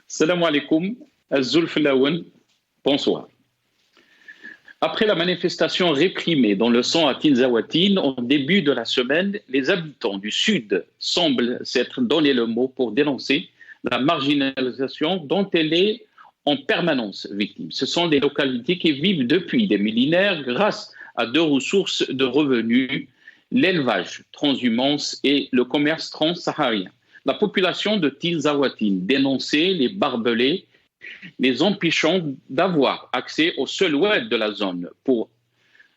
Salam alaikum, Zulf Laouen, bonsoir. Après la manifestation réprimée dans le sang à Tinzaouatine, au début de la semaine, les habitants du Sud semblent s'être donné le mot pour dénoncer la marginalisation dont elle est en permanence victime. Ce sont des localités qui vivent depuis des millénaires grâce à deux ressources de revenus, l'élevage transhumance et le commerce transsaharien. La population de Tinzaouatine dénonçait les barbelés les empêchant d'avoir accès au seul web de la zone pour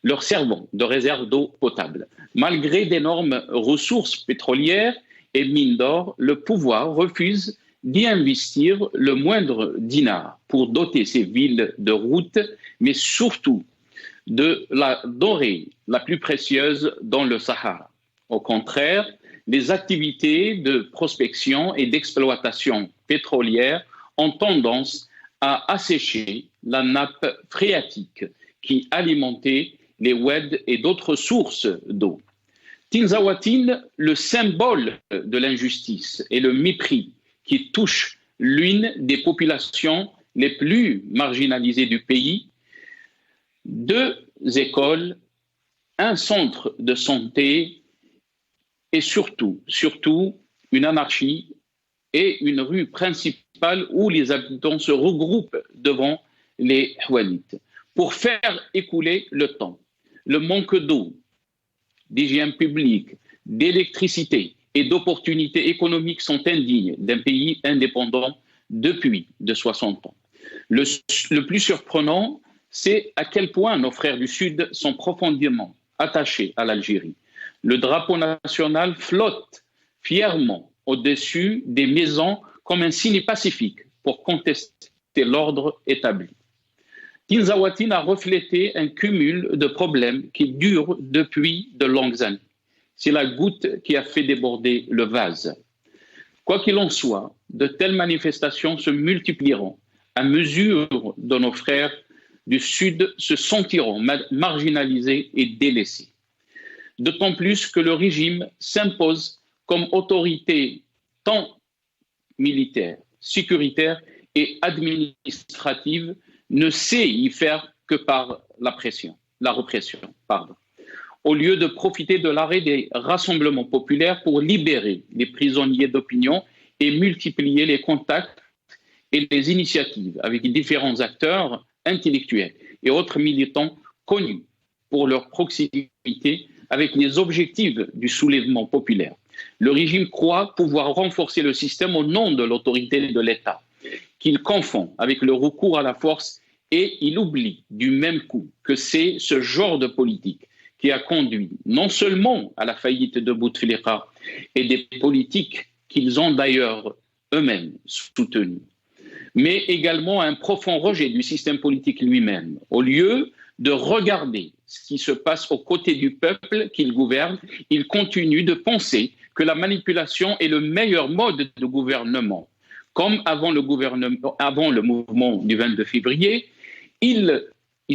leur servant de réserve d'eau potable. Malgré d'énormes ressources pétrolières et mines d'or, le pouvoir refuse d'y investir le moindre dinar pour doter ces villes de routes, mais surtout de la dorée la plus précieuse dans le Sahara. Au contraire, les activités de prospection et d'exploitation pétrolière ont tendance à assécher la nappe phréatique qui alimentait les oueds et d'autres sources d'eau. Tinzaouatine, le symbole de l'injustice et le mépris qui touche l'une des populations les plus marginalisées du pays, deux écoles, un centre de santé et surtout une anarchie et une rue principale où les habitants se regroupent devant les Houanites pour faire écouler le temps. Le manque d'eau, d'hygiène publique, d'électricité et d'opportunités économiques sont indignes d'un pays indépendant depuis de 60 ans. Le plus surprenant, c'est à quel point nos frères du Sud sont profondément attachés à l'Algérie. Le drapeau national flotte fièrement au-dessus des maisons comme un signe pacifique pour contester l'ordre établi. Tinzaouatine a reflété un cumul de problèmes qui durent depuis de longues années. C'est la goutte qui a fait déborder le vase. Quoi qu'il en soit, de telles manifestations se multiplieront à mesure dont nos frères du Sud se sentiront marginalisés et délaissés. D'autant plus que le régime s'impose comme autorité tant militaire, sécuritaire et administrative, ne sait y faire que par la répression. Au lieu de profiter de l'arrêt des rassemblements populaires pour libérer les prisonniers d'opinion et multiplier les contacts et les initiatives avec différents acteurs intellectuels et autres militants connus pour leur proximité avec les objectifs du soulèvement populaire. Le régime croit pouvoir renforcer le système au nom de l'autorité de l'État, qu'il confond avec le recours à la force et il oublie du même coup que c'est ce genre de politique qui a conduit non seulement à la faillite de Bouteflika et des politiques qu'ils ont d'ailleurs eux-mêmes soutenues, mais également à un profond rejet du système politique lui-même. Au lieu de regarder ce qui se passe aux côtés du peuple qu'il gouverne, il continue de penser que la manipulation est le meilleur mode de gouvernement. Comme avant le mouvement du 22 février, ils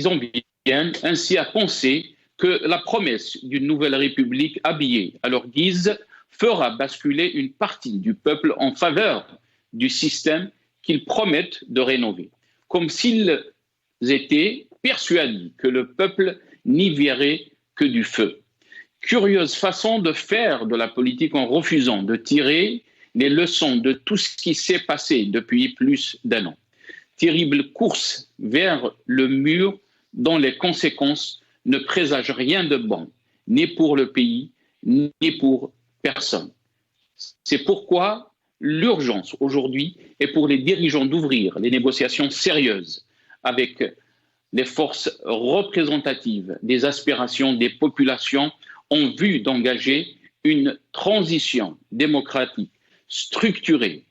en viennent ainsi à penser que la promesse d'une nouvelle république habillée à leur guise fera basculer une partie du peuple en faveur du système qu'ils promettent de rénover, comme s'ils étaient persuadés que le peuple n'y verrait que du feu. Curieuse façon de faire de la politique en refusant de tirer les leçons de tout ce qui s'est passé depuis plus d'un an. Terrible course vers le mur dont les conséquences ne présagent rien de bon, ni pour le pays, ni pour personne. C'est pourquoi l'urgence aujourd'hui est pour les dirigeants d'ouvrir les négociations sérieuses avec les forces représentatives des aspirations des populations en vue d'engager une transition démocratique structurée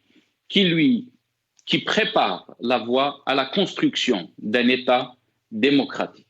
qui prépare la voie à la construction d'un État démocratique.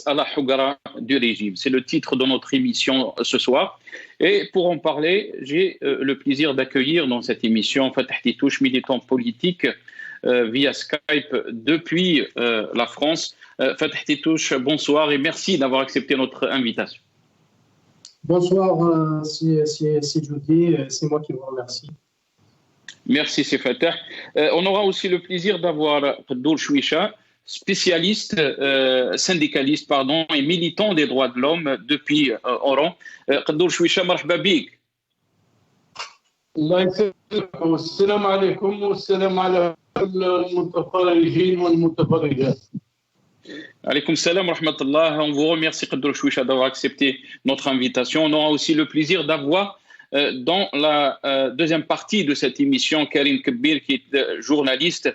à la Hougara du régime. C'est le titre de notre émission ce soir. Et pour en parler, j'ai le plaisir d'accueillir dans cette émission Fatah Titouche, militant politique via Skype depuis la France. Fatah Titouche, bonsoir et merci d'avoir accepté notre invitation. Bonsoir, c'est Judy, c'est moi qui vous remercie. Merci, c'est Fatah. On aura aussi le plaisir d'avoir Qaddour Chouicha, spécialiste, syndicaliste, pardon, et militant des droits de l'homme depuis Oran. Qaddour Chouicha, marhaba bik. الله يسلمك والسلام عليكم والسلام على المتفرجين والمتفرجات. Alaykoum salam wa rahmatullah. On vous remercie, Qaddour Chouicha, d'avoir accepté notre invitation. On aura aussi le plaisir d'avoir dans la deuxième partie de cette émission Karim Kbir, qui est journaliste.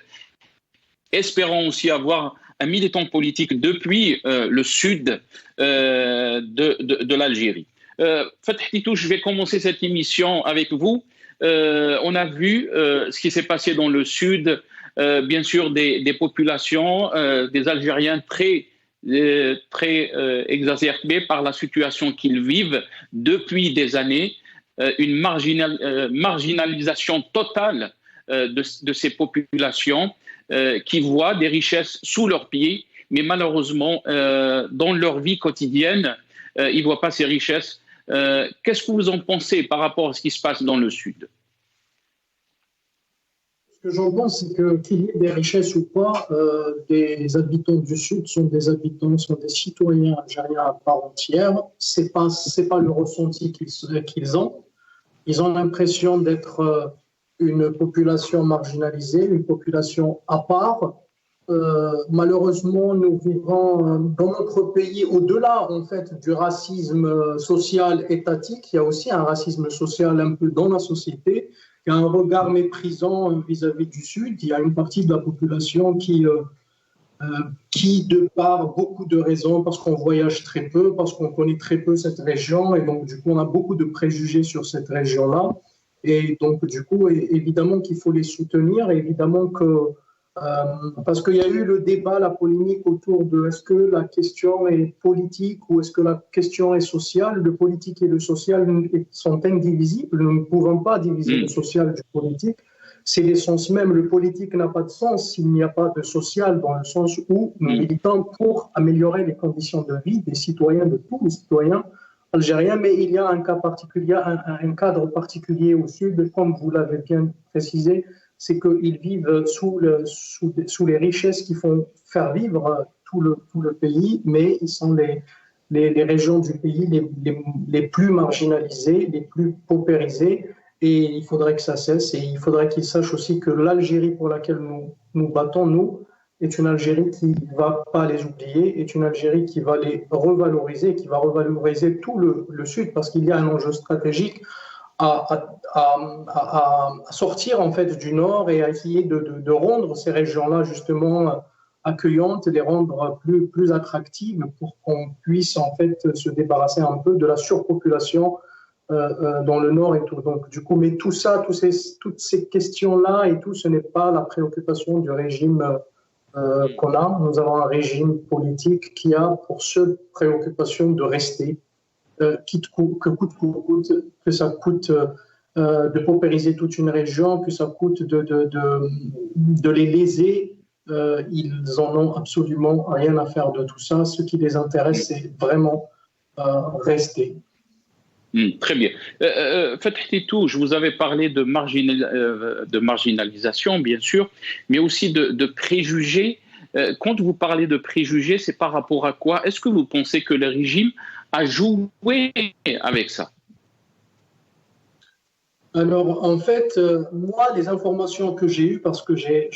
Espérons aussi avoir un militant politique depuis le sud de l'Algérie. Fatah Titouche, je vais commencer cette émission avec vous. On a vu ce qui s'est passé dans le sud, bien sûr des populations, des Algériens très exacerbés par la situation qu'ils vivent depuis des années, une marginalisation totale de ces populations qui voient des richesses sous leurs pieds, mais malheureusement, dans leur vie quotidienne, ils ne voient pas ces richesses. Qu'est-ce que vous en pensez par rapport à ce qui se passe dans le Sud? Ce que j'en pense, c'est qu'il y ait des richesses ou pas, des habitants du Sud sont des habitants, sont des citoyens algériens à part entière. C'est pas le ressenti qu'ils ont. Ils ont l'impression d'être une population marginalisée, une population à part. Malheureusement, nous vivons dans notre pays, au-delà en fait du racisme social étatique, il y a aussi un racisme social un peu dans la société. Il y a un regard méprisant vis-à-vis du Sud. Il y a une partie de la population qui de par beaucoup de raisons, parce qu'on voyage très peu, parce qu'on connaît très peu cette région, et donc du coup on a beaucoup de préjugés sur cette région-là. Et donc, du coup, évidemment qu'il faut les soutenir, évidemment que, parce qu'il y a eu le débat, la polémique autour de est-ce que la question est politique ou est-ce que la question est sociale. Le politique et le social sont indivisibles. Nous ne pouvons pas diviser le social du politique. C'est l'essence même. Le politique n'a pas de sens s'il n'y a pas de social, dans le sens où nous militons pour améliorer les conditions de vie des citoyens, de tous les citoyens algériens, mais il y a un cas particulier, un cadre particulier au Sud, comme vous l'avez bien précisé, c'est qu'ils vivent sous les richesses qui font faire vivre tout le pays, mais ils sont les régions du pays les plus marginalisées, les plus paupérisées, et il faudrait que ça cesse, et il faudrait qu'ils sachent aussi que l'Algérie pour laquelle nous battons, nous, est une Algérie qui ne va pas les oublier, est une Algérie qui va les revaloriser, qui va revaloriser tout le Sud, parce qu'il y a un enjeu stratégique à sortir en fait du Nord et à essayer de rendre ces régions-là justement accueillantes, les rendre plus attractives pour qu'on puisse en fait se débarrasser un peu de la surpopulation dans le Nord et tout. Donc du coup, mais tout ça, toutes ces questions-là et tout, ce n'est pas la préoccupation du régime qu'on a. Nous avons un régime politique qui a pour seule préoccupation de rester, que ça coûte de paupériser toute une région, que ça coûte de les léser. Ils en ont absolument rien à faire de tout ça. Ce qui les intéresse, c'est vraiment rester. Très bien. Fatah Titouche, vous avez parlé de marginalisation, bien sûr, mais aussi de préjugés. Quand vous parlez de préjugés, c'est par rapport à quoi? Est-ce que vous pensez que le régime a joué avec ça? Alors, en fait, moi, les informations que j'ai eues, parce que j'ai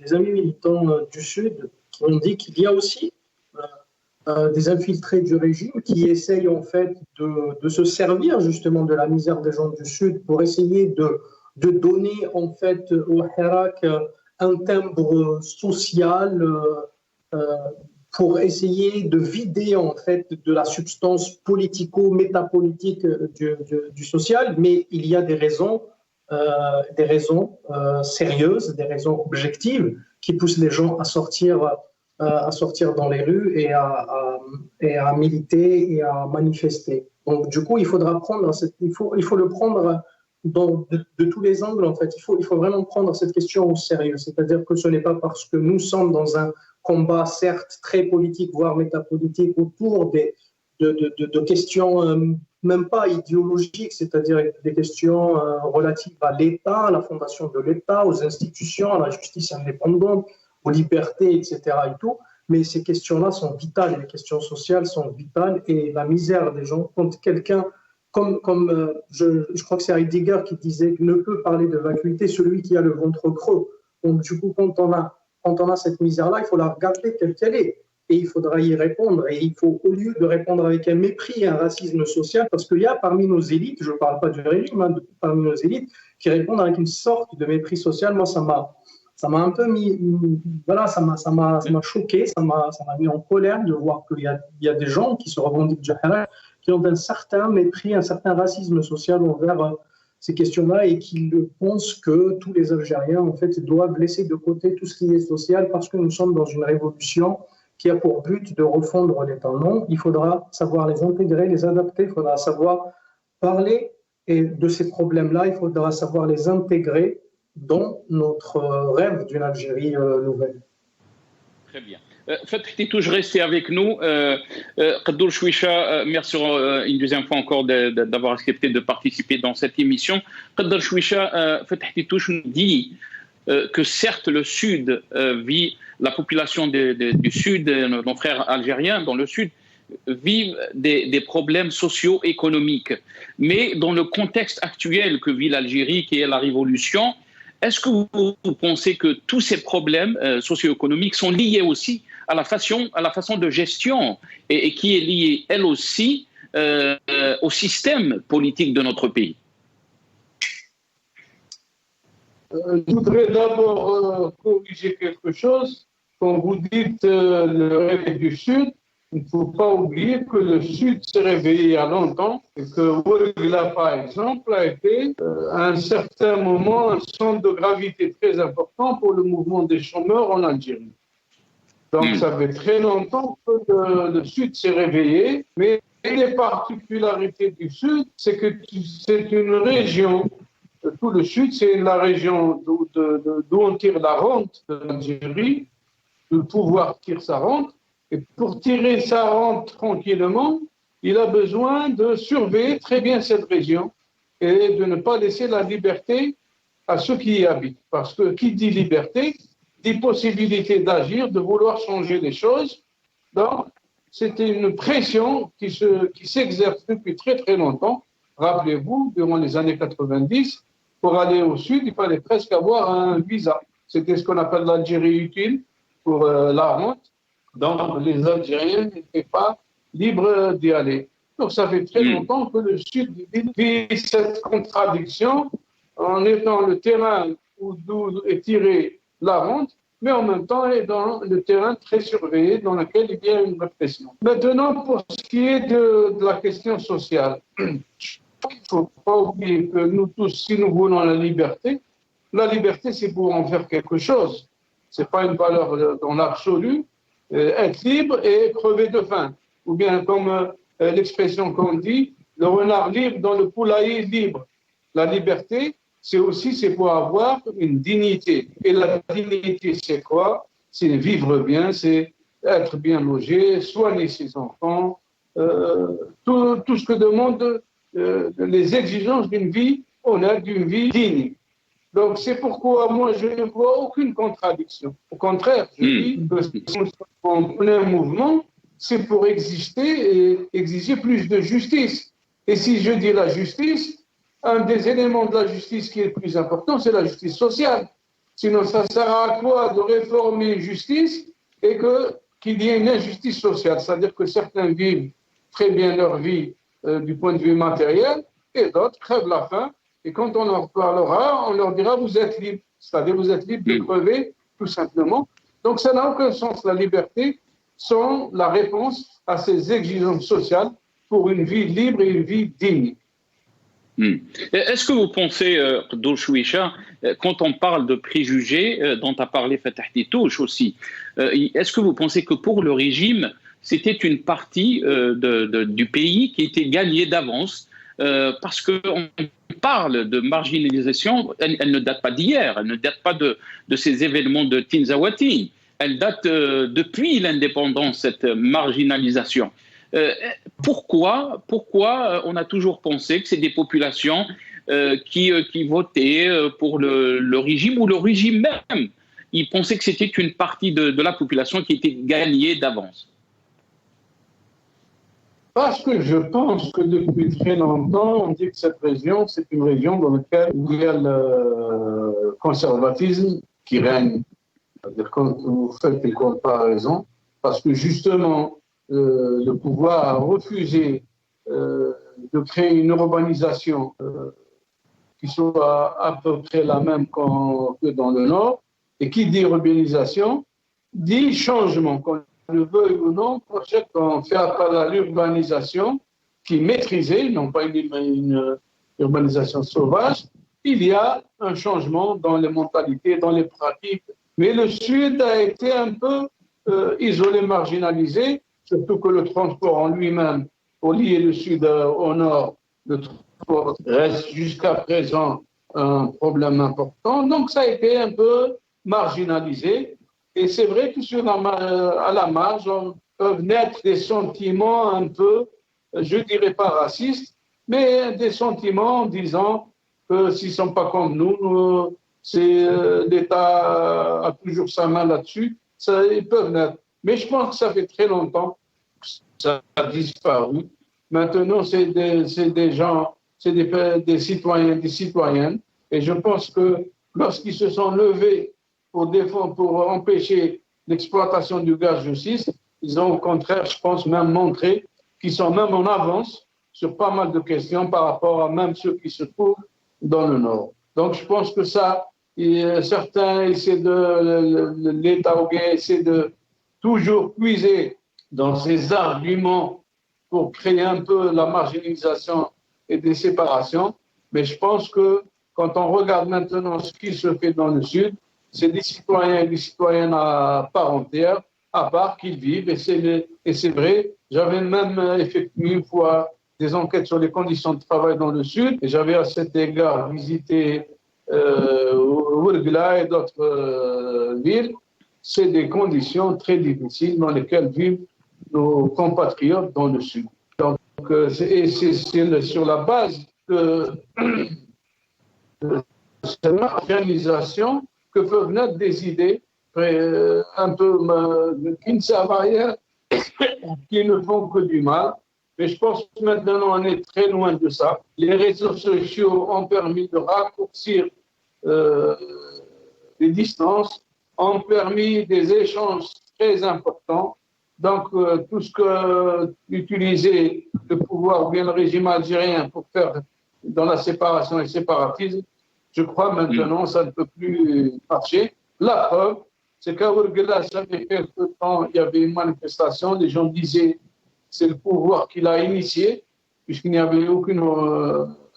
des amis militants du Sud qui m'ont dit qu'il y a aussi des infiltrés du régime qui essayent en fait de se servir justement de la misère des gens du Sud pour essayer de donner en fait au Hirak un timbre social pour essayer de vider en fait de la substance politico-métapolitique du social, mais il y a des raisons sérieuses, des raisons objectives qui poussent les gens à sortir à sortir dans les rues et à militer et à manifester. Donc, du coup, il faudra prendre il faut le prendre de tous les angles, en fait. Il faut vraiment prendre cette question au sérieux. C'est-à-dire que ce n'est pas parce que nous sommes dans un combat, certes, très politique, voire métapolitique, autour de questions même pas idéologiques, c'est-à-dire des questions relatives à l'État, à la fondation de l'État, aux institutions, à la justice indépendante, aux libertés, etc. et tout. Mais ces questions-là sont vitales, les questions sociales sont vitales, et la misère des gens, quand quelqu'un, je crois que c'est Heidegger qui disait qu'il ne peut parler de vacuité celui qui a le ventre creux. Donc du coup, quand on a cette misère-là, il faut la regarder telle qu'elle est. Et il faudra y répondre. Et il faut, au lieu de répondre avec un mépris et un racisme social, parce qu'il y a parmi nos élites, je ne parle pas du régime, hein, parmi nos élites, qui répondent avec une sorte de mépris social. Moi, ça m'a un peu mis, voilà, ça m'a choqué, ça m'a mis en colère de voir qu'il y a des gens qui se revendiquent du halal, qui ont un certain mépris, un certain racisme social envers ces questions-là et qui pensent que tous les Algériens, en fait, doivent laisser de côté tout ce qui est social parce que nous sommes dans une révolution qui a pour but de refondre l'État. Non, il faudra savoir les intégrer, les adapter, il faudra savoir parler de ces problèmes-là, il faudra savoir les intégrer dans notre rêve d'une Algérie nouvelle. Très bien. Fatih Touche, restez avec nous. Qadour Chouicha, merci une deuxième fois encore d'avoir accepté de participer dans cette émission. Qadour Chouicha, Fatih Touche nous dit que certes le Sud vit, la population du Sud, nos frères algériens dans le Sud, vivent des problèmes socio-économiques. Mais dans le contexte actuel que vit l'Algérie, qui est la révolution, est-ce que vous pensez que tous ces problèmes socio-économiques sont liés aussi à la façon de gestion et qui est liée, elle aussi, au système politique de notre pays? Je voudrais d'abord corriger quelque chose. Quand vous dites le réveil du Sud, il ne faut pas oublier que le Sud s'est réveillé il y a longtemps et que Ouegla, par exemple, a été à un certain moment un centre de gravité très important pour le mouvement des chômeurs en Algérie. Donc ça fait très longtemps que le Sud s'est réveillé, mais les particularités du Sud, c'est que c'est une région. Tout le Sud, c'est la région d'où on tire la rente de l'Algérie. Le pouvoir tire sa rente. Et pour tirer sa rente tranquillement, il a besoin de surveiller très bien cette région et de ne pas laisser la liberté à ceux qui y habitent. Parce que qui dit liberté, dit possibilité d'agir, de vouloir changer les choses. Donc, c'était une pression qui s'exerce depuis très très longtemps. Rappelez-vous, durant les années 90, pour aller au Sud, il fallait presque avoir un visa. C'était ce qu'on appelle l'Algérie utile pour la rente. Donc, les Algériens n'étaient pas libres d'y aller. Donc, ça fait très longtemps que le Sud vit cette contradiction en étant le terrain d'où est tirée la rente, mais en même temps est dans le terrain très surveillé dans lequel il y a une répression. Maintenant, pour ce qui est de la question sociale, il ne faut pas oublier que nous tous, si nous voulons la liberté, c'est pour en faire quelque chose. Ce n'est pas une valeur dans l'absolu. Être libre et crever de faim. Ou bien, comme l'expression qu'on dit, le renard libre dans le poulailler libre. La liberté, c'est pour avoir une dignité. Et la dignité, c'est quoi? C'est vivre bien, c'est être bien logé, soigner ses enfants, tout ce que demandent les exigences d'une vie honnête, d'une vie digne. Donc, c'est pourquoi moi, je ne vois aucune contradiction. Au contraire, je dis que si nous sommes un mouvement, c'est pour exister et exiger plus de justice. Et si je dis la justice, un des éléments de la justice qui est le plus important, c'est la justice sociale. Sinon, ça sert à quoi de réformer une justice et qu'il y ait une injustice sociale? C'est-à-dire que certains vivent très bien leur vie du point de vue matériel et d'autres crèvent la faim. Et quand on leur parlera, on leur dira « vous êtes libre ». C'est-à-dire vous êtes libre de crever, tout simplement. Donc ça n'a aucun sens, la liberté, sans la réponse à ces exigences sociales pour une vie libre et une vie digne. Est-ce que vous pensez, Khodr Chouicha, quand on parle de préjugés, dont a parlé Fatah Titouche aussi, est-ce que vous pensez que pour le régime, c'était une partie du pays qui était gagnée d'avance parce qu'on parle de marginalisation, elle ne date pas d'hier, elle ne date pas de ces événements de Tinzaouatine, elle date depuis l'indépendance, cette marginalisation. Pourquoi on a toujours pensé que c'est des populations qui votaient pour le régime ou le régime même? Ils pensaient que c'était une partie de la population qui était gagnée d'avance. Parce que je pense que depuis très longtemps, on dit que cette région, c'est une région dans laquelle il y a le conservatisme qui règne. C'est-à-dire, quand vous faites des comparaisons, parce que justement, le pouvoir a refusé de créer une urbanisation qui soit à peu près la même que dans le Nord. Et qui dit urbanisation, dit changement. Qu'on le veuille ou non, quand on fait appel à l'urbanisation, qui est maîtrisée, non pas une urbanisation sauvage, il y a un changement dans les mentalités, dans les pratiques. Mais le Sud a été un peu isolé, marginalisé, surtout que le transport en lui-même, pour lier le Sud au Nord, le transport reste jusqu'à présent un problème important. Donc ça a été un peu marginalisé. Et c'est vrai que à la marge, peuvent naître des sentiments un peu, je ne dirais pas racistes, mais des sentiments en disant que s'ils ne sont pas comme nous, l'État a toujours sa main là-dessus, ils peuvent naître. Mais je pense que ça fait très longtemps que ça a disparu. Maintenant, c'est des gens, c'est des citoyens, des citoyennes. Et je pense que lorsqu'ils se sont levés pour empêcher l'exploitation du gaz de schiste, ils ont au contraire, je pense, même montré qu'ils sont même en avance sur pas mal de questions par rapport à même ceux qui se trouvent dans le Nord. Donc je pense que ça, certains essaient l'État ougandais essaie de toujours puiser dans ses arguments pour créer un peu la marginalisation et des séparations. Mais je pense que quand on regarde maintenant ce qui se fait dans le Sud, c'est des citoyens et des citoyennes à part entière, à part qu'ils vivent. Et c'est vrai, j'avais même effectué une fois des enquêtes sur les conditions de travail dans le Sud. Et j'avais à cet égard visité Ouargla et d'autres villes. C'est des conditions très difficiles dans lesquelles vivent nos compatriotes dans le Sud. Donc, c'est sur la base de cette organisation que peuvent naître des idées un peu qui ne servent à rien, qui ne font que du mal. Mais je pense que maintenant, on est très loin de ça. Les réseaux sociaux ont permis de raccourcir les distances, ont permis des échanges très importants. Donc, tout ce que utilisait le pouvoir ou bien le régime algérien pour faire dans la séparation et le séparatisme, je crois maintenant ça ne peut plus marcher. La preuve, c'est qu'à Ouargla, ça fait quelque temps, il y avait une manifestation, les gens disaient c'est le pouvoir qui l'a initié, puisqu'il n'y avait aucune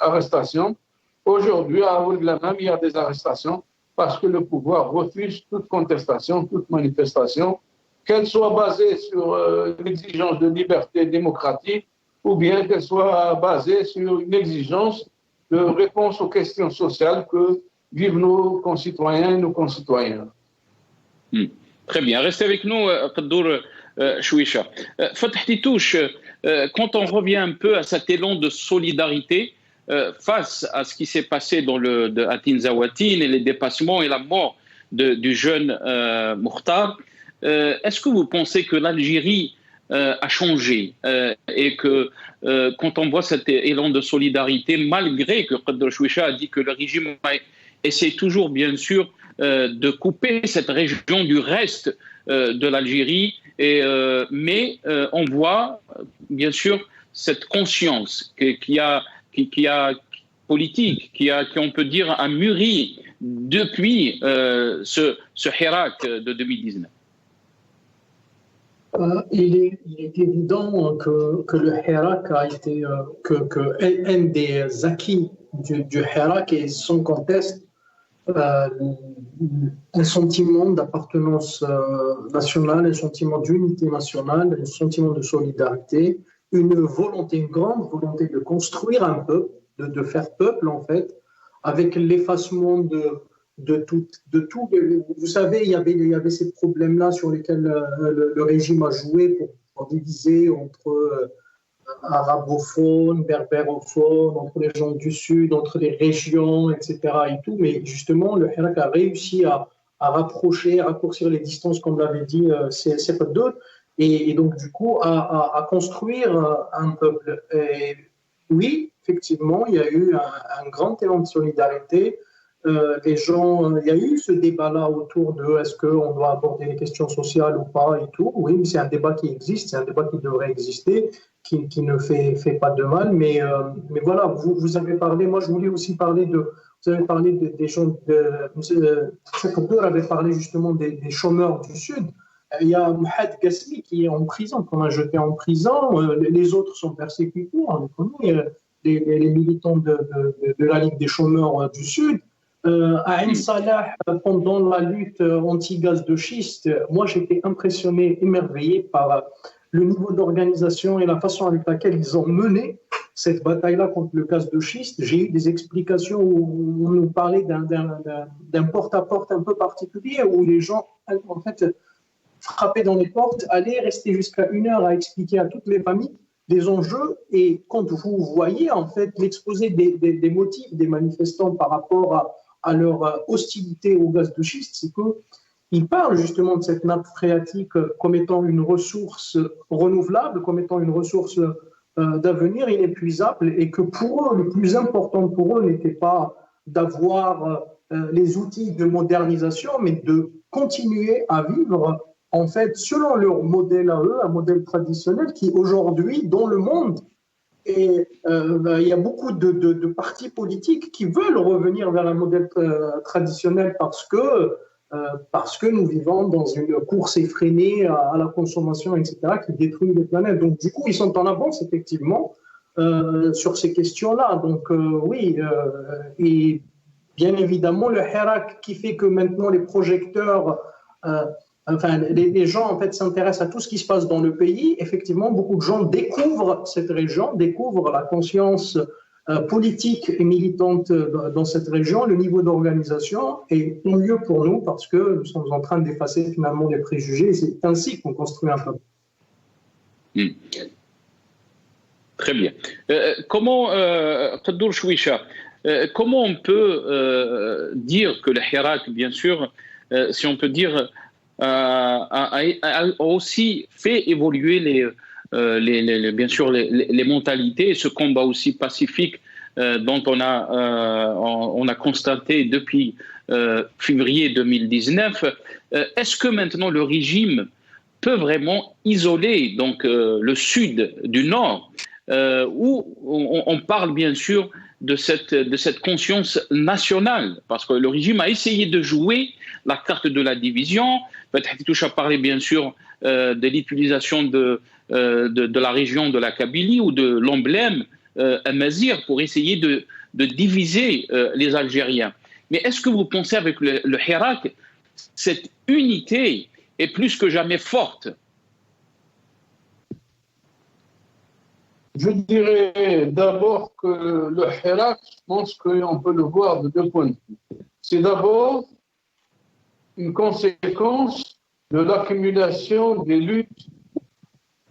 arrestation. Aujourd'hui, à Ouargla même, il y a des arrestations parce que le pouvoir refuse toute contestation, toute manifestation, qu'elle soit basée sur l'exigence de liberté démocratique ou bien qu'elle soit basée sur une exigence de réponse aux questions sociales que vivent nos concitoyens et nos concitoyennes. Très bien. Restez avec nous, Khodr Chouicha. Fatah Titouche, quand on revient un peu à cet élan de solidarité face à ce qui s'est passé à Tinzaouatine et les dépassements et la mort du jeune Mokhtar, est-ce que vous pensez que l'Algérie a changé et que quand on voit cet élan de solidarité, malgré que Khodr Chouicha a dit que le régime essaie toujours bien sûr de couper cette région du reste de l'Algérie, mais on voit bien sûr cette conscience qui a politique, qui on peut dire a mûri depuis ce Hirak de 2019. Il est évident que le Hirak a été, que un des acquis du Hirak est sans conteste euh, un sentiment d'appartenance nationale, un sentiment d'unité nationale, un sentiment de solidarité, une volonté, une grande volonté de construire un peuple, de faire peuple en fait, avec l'effacement de tout. Vous savez, il y avait ces problèmes-là sur lesquels le régime a joué pour diviser entre arabophones, berbérophones, entre les gens du Sud, entre les régions, etc. Et tout. Mais justement, le Hirak a réussi à rapprocher, à raccourcir les distances, comme l'avait dit c'est pas d'autres, et donc du coup à construire un peuple. Et oui, effectivement, il y a eu un grand élan de solidarité. Les gens, il y a eu ce débat-là autour de est-ce qu'on doit aborder les questions sociales ou pas et tout. Oui, c'est un débat qui existe, c'est un débat qui devrait exister, qui ne fait pas de mal. Mais voilà, vous avez parlé, moi je voulais aussi parler vous avez parlé des gens, Abdel avait parlé justement des chômeurs du Sud. Il y a Mohamed Ghasmi qui est en prison, qu'on a jeté en prison. Les autres sont persécutés, on les connaît, les militants de la Ligue des chômeurs du Sud. À Ain Salah, pendant la lutte anti-gaz de schiste, moi j'étais impressionné, émerveillé par le niveau d'organisation et la façon avec laquelle ils ont mené cette bataille-là contre le gaz de schiste. J'ai eu des explications où on nous parlait d'un porte-à-porte un peu particulier, où les gens, en fait, frappaient dans les portes, allaient rester jusqu'à 1 heure à expliquer à toutes les familles les enjeux. Et quand vous voyez en fait l'exposé des motifs des manifestants par rapport à leur hostilité au gaz de schiste, c'est qu'ils parlent justement de cette nappe phréatique comme étant une ressource renouvelable, comme étant une ressource d'avenir inépuisable, et que pour eux, le plus important pour eux n'était pas d'avoir les outils de modernisation, mais de continuer à vivre en fait selon leur modèle à eux, un modèle traditionnel qui aujourd'hui, dans le monde, et il y a beaucoup de partis politiques qui veulent revenir vers un modèle traditionnel parce que nous vivons dans une course effrénée à la consommation, etc., qui détruit les planètes. Donc, du coup, ils sont en avance, effectivement, sur ces questions-là. Donc, oui, et bien évidemment, le Hirak qui fait que maintenant les projecteurs... Enfin, les gens en fait s'intéressent à tout ce qui se passe dans le pays. Effectivement, beaucoup de gens découvrent cette région, découvrent la conscience politique et militante dans cette région, le niveau d'organisation, et tant mieux pour nous parce que nous sommes en train d'effacer finalement les préjugés. C'est ainsi qu'on construit un peuple. Très bien. Comment on peut dire que le Hirak, bien sûr, si on peut dire, a aussi fait évoluer bien sûr les mentalités, et ce combat aussi pacifique dont on a constaté depuis février 2019. Est-ce que maintenant le régime peut vraiment isoler donc le sud du nord, où on parle bien sûr de cette conscience nationale, parce que le régime a essayé de jouer la carte de la division. Fatih Touche a parlé bien sûr de l'utilisation de la région de la Kabylie ou de l'emblème Amazigh pour essayer de diviser les Algériens. Mais est-ce que vous pensez avec le Hirak, cette unité est plus que jamais forte? Je dirais d'abord que le Hirak, je pense qu'on peut le voir de 2 points de vue. C'est d'abord une conséquence de l'accumulation des luttes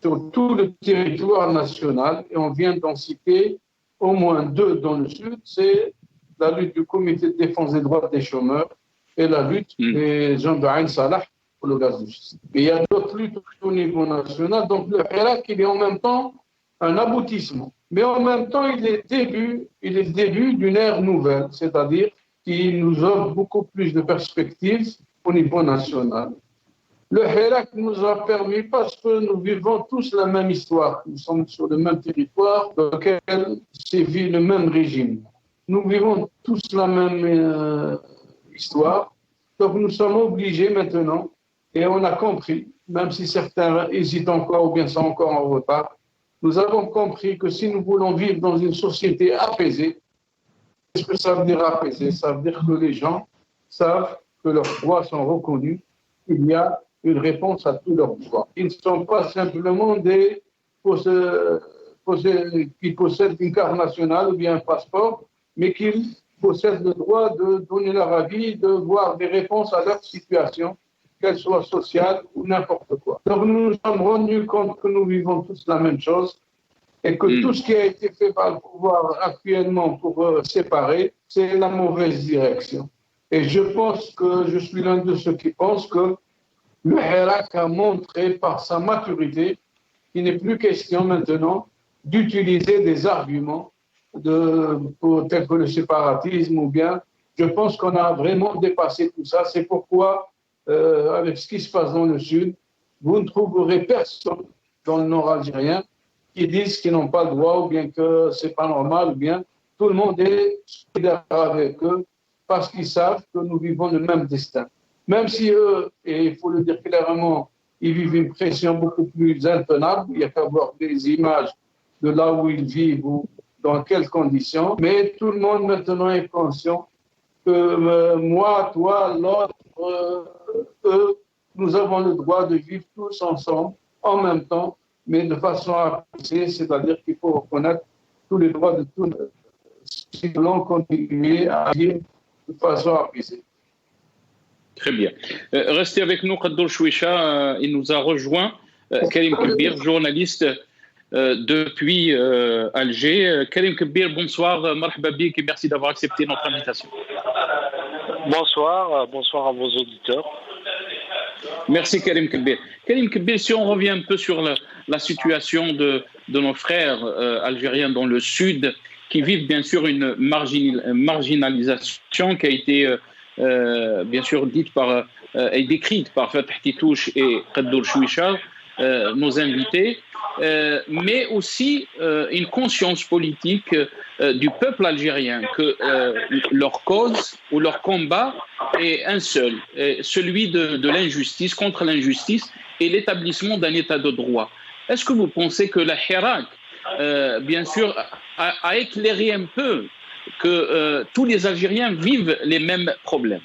sur tout le territoire national, et on vient d'en citer au moins 2 dans le sud. C'est la lutte du Comité de défense des droits des chômeurs et la lutte des gens de Ain Salah pour le gaz de schiste. Et il y a d'autres luttes au niveau national. Donc le Hirak, il est en même temps un aboutissement, mais en même temps il est le début d'une ère nouvelle, c'est-à-dire qui nous offre beaucoup plus de perspectives au niveau national. Le Hirak nous a permis, parce que nous vivons tous la même histoire, nous sommes sur le même territoire dans lequel sévit le même régime. Nous vivons tous la même histoire, donc nous sommes obligés maintenant, et on a compris même si certains hésitent encore ou bien sont encore en retard, nous avons compris que si nous voulons vivre dans une société apaisée, qu'est-ce que ça veut dire apaisée? Ça veut dire que les gens savent que leurs droits sont reconnus, qu'il y a une réponse à tous leurs droits. Ils ne sont pas simplement des qui possèdent une carte nationale ou bien un passeport, mais qu'ils possèdent le droit de donner leur avis, de voir des réponses à leur situation, qu'elle soit sociale ou n'importe quoi. Donc nous nous sommes rendus compte que nous vivons tous la même chose et que tout ce qui a été fait par le pouvoir actuellement pour séparer, c'est la mauvaise direction. Et je pense que je suis l'un de ceux qui pensent que le Hirak a montré par sa maturité qu'il n'est plus question maintenant d'utiliser des arguments tels que le séparatisme ou bien, je pense qu'on a vraiment dépassé tout ça. C'est pourquoi, avec ce qui se passe dans le Sud, vous ne trouverez personne dans le Nord algérien qui disent qu'ils n'ont pas le droit ou bien que c'est pas normal ou bien tout le monde est solidaire avec eux parce qu'ils savent que nous vivons le même destin. Même si eux, et il faut le dire clairement, ils vivent une pression beaucoup plus intenable, il n'y a qu'à voir des images de là où ils vivent ou dans quelles conditions, mais tout le monde maintenant est conscient que moi, toi, l'autre, eux, nous avons le droit de vivre tous ensemble, en même temps, mais de façon apaisée, c'est-à-dire qu'il faut reconnaître tous les droits de tous, si nous voulons continuer à vivre de façon apaisée. Très bien. Restez avec nous, Khaddour Chouicha. Il nous a rejoint. Karim Kebir, journaliste depuis Alger. Karim Kebir, bonsoir. Marhaba bik et merci d'avoir accepté notre invitation. Bonsoir à vos auditeurs. Merci Karim Kebir. Karim Kebir, si on revient un peu sur la situation de nos frères algériens dans le sud, qui vivent bien sûr une marginalisation qui a été bien sûr dite et décrite par Fatih Titouche et Khaddour Chouicha, nos invités, mais aussi une conscience politique du peuple algérien, que leur cause ou leur combat est un seul, celui de l'injustice, contre l'injustice et l'établissement d'un état de droit. Est-ce que vous pensez que la Hirak, bien sûr, a éclairé un peu que tous les Algériens vivent les mêmes problèmes?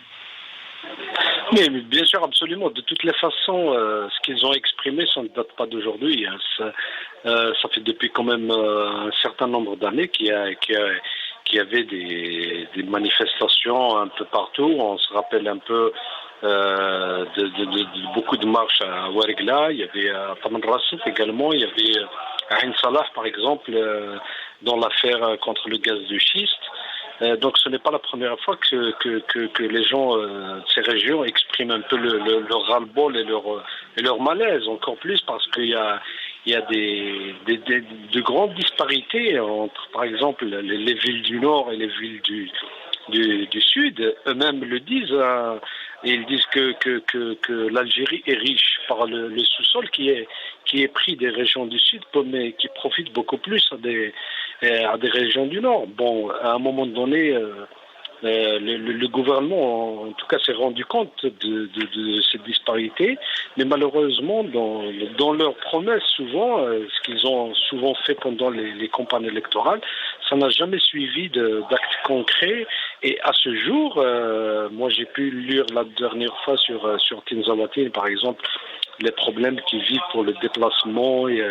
Mais bien sûr, absolument. De toutes les façons, ce qu'ils ont exprimé, ça ne date pas d'aujourd'hui. Hein. Ça fait depuis quand même un certain nombre d'années qu'il y avait des manifestations un peu partout. On se rappelle un peu de beaucoup de marches à Ouargla. Il y avait à Tamanrasset également. Il y avait à Ain Salah, par exemple, dans l'affaire contre le gaz de schiste. Donc ce n'est pas la première fois que les gens de ces régions expriment un peu leur ras-le-bol et leur malaise, encore plus parce qu'il y a de grandes disparités entre, par exemple, les villes du Nord et les villes du Sud. Eux-mêmes le disent, et ils disent que l'Algérie est riche par le sous-sol qui est pris des régions du Sud, mais qui profite beaucoup plus à des régions du Nord. Bon, à un moment donné, le gouvernement, en tout cas, s'est rendu compte de cette disparité, mais malheureusement, dans leurs promesses, souvent, ce qu'ils ont souvent fait pendant les campagnes électorales, ça n'a jamais suivi d'actes concrets. Et à ce jour, moi, j'ai pu lire la dernière fois sur Tinzawatin, par exemple, les problèmes qu'ils vivent pour le déplacement, et,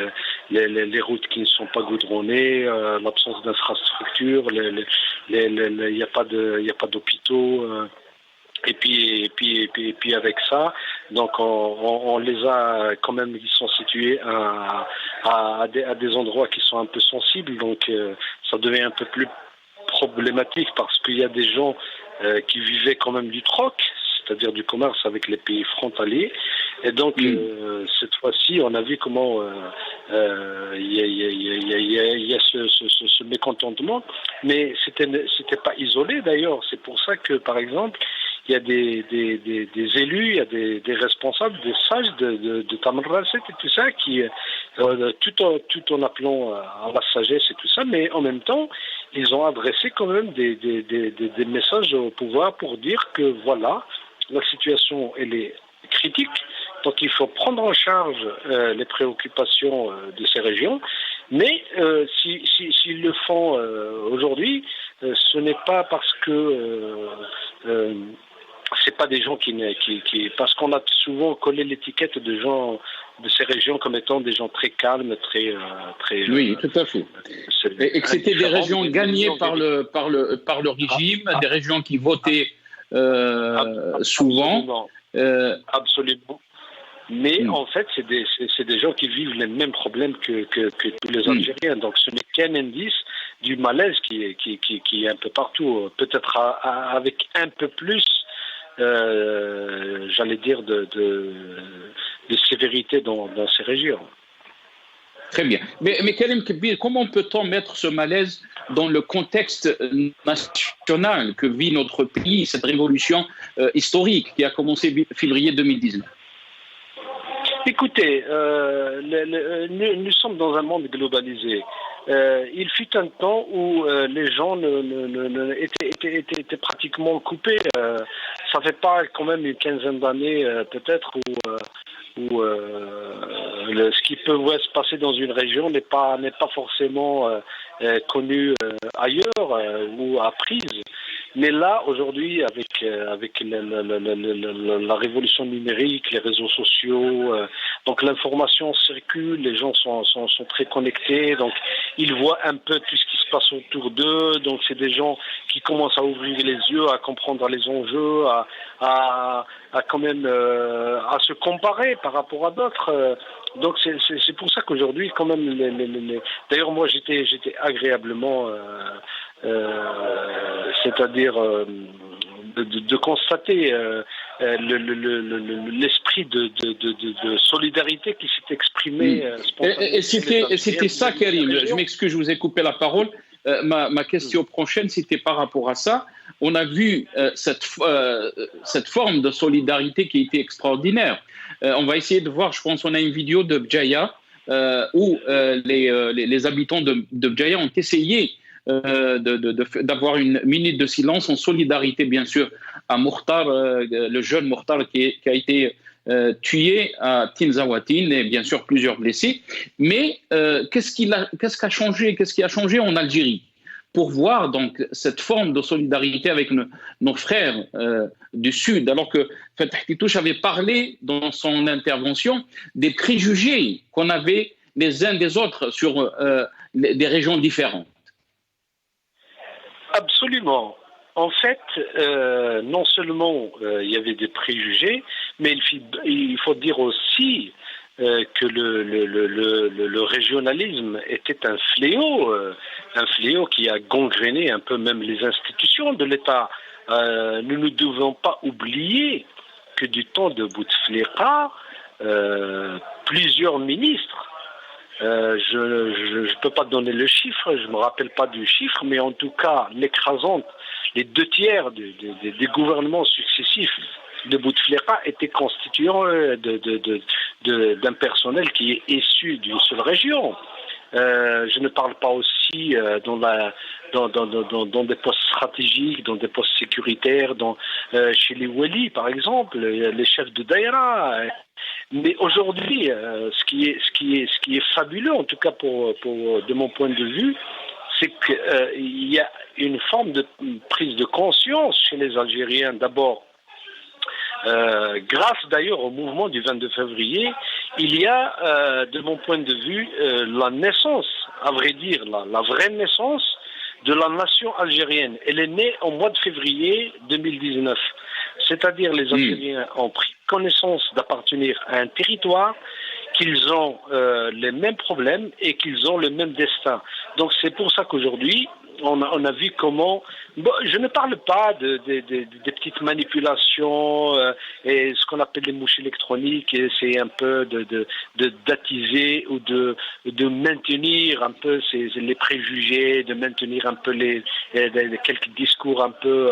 les routes qui ne sont pas goudronnées, l'absence d'infrastructures, il n'y a pas d'hôpitaux. Et puis avec ça, donc on les a quand même, ils sont situés à des endroits qui sont un peu sensibles, donc ça devient un peu plus problématique parce qu'il y a des gens qui vivaient quand même du troc, c'est-à-dire du commerce avec les pays frontaliers. Et donc, cette fois-ci, on a vu comment il y a ce mécontentement, mais c'était pas isolé d'ailleurs. C'est pour ça que, par exemple, il y a des élus, il y a des responsables, des sages de Tamanrasset et tout ça, qui, tout en appelant à la sagesse et tout ça, mais en même temps, ils ont adressé quand même des messages au pouvoir pour dire que voilà, la situation, elle est critique, Donc il faut prendre en charge les préoccupations de ces régions. Mais s'ils le font aujourd'hui, ce n'est pas parce que c'est pas des gens qui parce qu'on a souvent collé l'étiquette de gens de ces régions comme étant des gens très calmes, très oui, tout à fait. Et que c'était des régions gagnées par le régime, des régions qui votaient souvent. Absolument. Mais en fait, c'est des gens qui vivent les mêmes problèmes que tous les Algériens. Donc, ce n'est qu'un indice du malaise qui est un peu partout. Peut-être avec un peu plus, j'allais dire, de sévérité dans ces régions. Très bien. Mais Karim Kebir, comment peut-on mettre ce malaise dans le contexte national que vit notre pays, cette révolution historique qui a commencé février 2019? Écoutez, nous sommes dans un monde globalisé. Il fut un temps où les gens étaient pratiquement coupés. Ça fait pas quand même une quinzaine d'années peut-être où ce qui peut se passer dans une région n'est pas forcément connu ailleurs ou apprise. Mais là, aujourd'hui, avec la révolution numérique, les réseaux sociaux, donc l'information circule, les gens sont très connectés, donc ils voient un peu tout ce qui se passe autour d'eux. Donc c'est des gens qui commencent à ouvrir les yeux, à comprendre les enjeux, à quand même à se comparer par rapport à d'autres. Donc c'est pour ça qu'aujourd'hui, quand même, d'ailleurs moi j'étais agréablement c'est-à-dire de constater l'esprit de solidarité qui s'est exprimé spontanément. Et c'était ça, Karim. Je m'excuse, je vous ai coupé la parole. Ma question prochaine, c'était par rapport à ça. On a vu cette forme de solidarité qui était extraordinaire. On va essayer de voir, je pense, on a une vidéo de Bjaya où les habitants de Bjaya ont essayé d'avoir une minute de silence en solidarité, bien sûr, à Mokhtar, le jeune Mokhtar qui a été tué à Tinzaouatine et bien sûr plusieurs blessés. Mais qu'est-ce qui a changé? Qu'est-ce qui a changé en Algérie pour voir donc cette forme de solidarité avec nos frères du Sud, alors que Fatah Titouche avait parlé dans son intervention des préjugés qu'on avait les uns des autres sur des régions différentes. Absolument. En fait, non seulement il y avait des préjugés, mais il faut dire aussi que le régionalisme était un fléau qui a gangréné un peu même les institutions de l'État. Nous ne devons pas oublier que du temps de Bouteflika, plusieurs ministres, je ne peux pas donner le chiffre, je ne me rappelle pas du chiffre, mais en tout cas, les 2/3 des gouvernements successifs de Bouteflika étaient constituants d'un personnel qui est issu d'une seule région. Je ne parle pas aussi dans des postes stratégiques, dans des postes sécuritaires, chez les Wali par exemple, les chefs de Daïra. Mais aujourd'hui, ce qui est fabuleux, en tout cas de mon point de vue, c'est qu'il y a une forme de prise de conscience chez les Algériens d'abord. Grâce d'ailleurs au mouvement du 22 février, il y a, de mon point de vue, la naissance, à vrai dire, la vraie naissance de la nation algérienne. Elle est née au mois de février 2019. C'est-à-dire les Algériens ont pris connaissance d'appartenir à un territoire, qu'ils ont les mêmes problèmes et qu'ils ont le même destin. Donc c'est pour ça qu'aujourd'hui, on a vu comment... Bon, je ne parle pas des petites manipulations et ce qu'on appelle les mouches électroniques, et c'est un peu d'attiser ou de maintenir un peu les préjugés, de maintenir un peu quelques discours un peu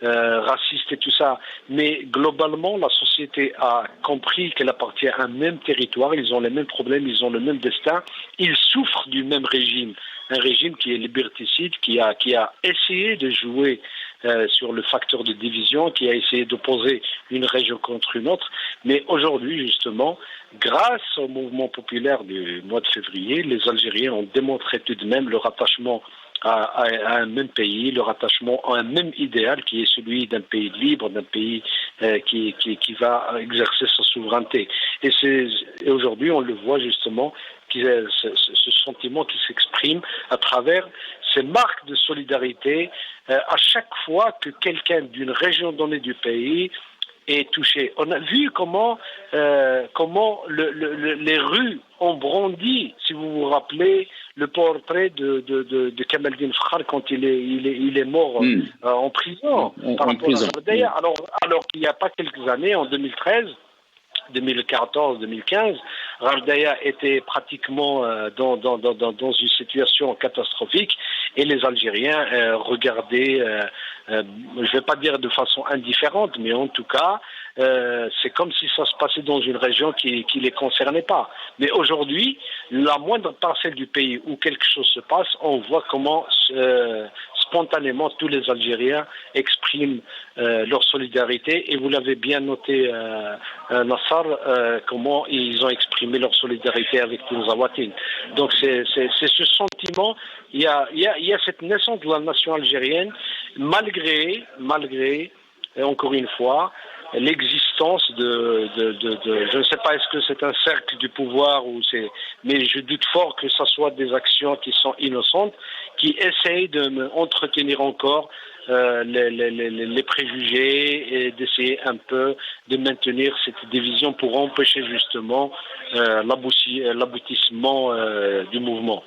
racistes et tout ça. Mais globalement, la société a compris qu'elle appartient à un même territoire, ils ont les mêmes problèmes, ils ont le même destin, ils souffrent du même régime. Un régime qui est liberticide, qui a essayé de jouer sur le facteur de division, qui a essayé d'opposer une région contre une autre. Mais aujourd'hui, justement, grâce au mouvement populaire du mois de février, les Algériens ont démontré tout de même leur attachement à un même pays, leur attachement à un même idéal qui est celui d'un pays libre, d'un pays qui va exercer sa souveraineté. Et aujourd'hui, on le voit justement, ce sentiment qui s'exprime à travers ces marques de solidarité à chaque fois que quelqu'un d'une région donnée du pays est touché. On a vu comment les rues ont brandi, si vous vous rappelez, le portrait de Kamel Din Fakhar quand il est mort en prison. En prison. Alors qu'il n'y a pas quelques années, en 2013, 2014-2015, Rafdaya était pratiquement dans une situation catastrophique et les Algériens regardaient, je ne vais pas dire de façon indifférente, mais en tout cas, c'est comme si ça se passait dans une région qui les concernait pas. Mais aujourd'hui, la moindre parcelle du pays où quelque chose se passe, on voit comment spontanément tous les Algériens expriment leur solidarité, et vous l'avez bien noté, Nassar, comment ils ont exprimé leur solidarité avec Tinzawatin. Donc c'est ce sentiment, il y a cette naissance de la nation algérienne, malgré encore une fois, l'existence de je ne sais pas, est-ce que c'est un cercle du pouvoir mais je doute fort que ce soit des actions qui sont innocentes, qui essayent d'entretenir encore les préjugés et d'essayer un peu de maintenir cette division pour empêcher justement l'aboutissement du mouvement.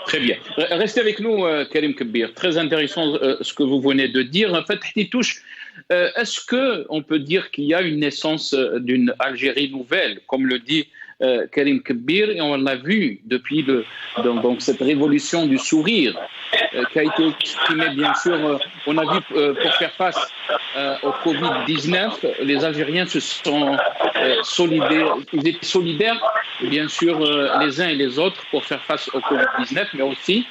Très bien. Restez avec nous, Karim Kebir. Très intéressant ce que vous venez de dire. En fait, Titouche, est-ce qu'on peut dire qu'il y a une naissance d'une Algérie nouvelle, comme le dit Karim Kebir, et on l'a vu depuis donc cette révolution du sourire qui a été exprimée, bien sûr, on a vu pour faire face au Covid-19, les Algériens se sont solidaires, ils étaient solidaires, bien sûr, les uns et les autres pour faire face au Covid-19, mais aussi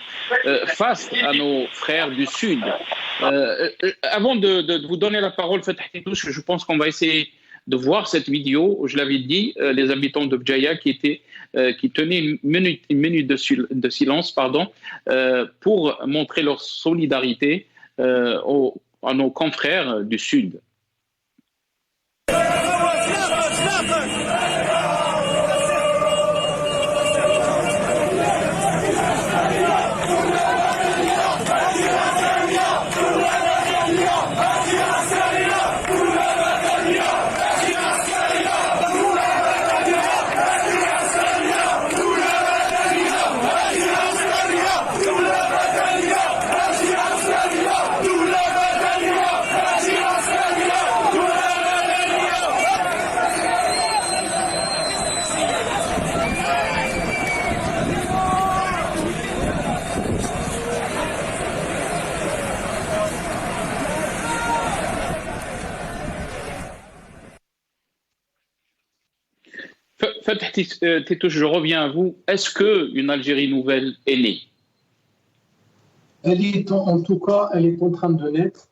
face à nos frères du Sud. Avant de vous donner la parole, Fatah Titouche, je pense qu'on va essayer de voir cette vidéo, je l'avais dit, les habitants de Bjaya qui tenaient une minute de silence, pour montrer leur solidarité à nos confrères du Sud. Fatah Titouche, je reviens à vous. Est-ce qu'une Algérie nouvelle est née? Elle est en tout cas, elle est en train de naître.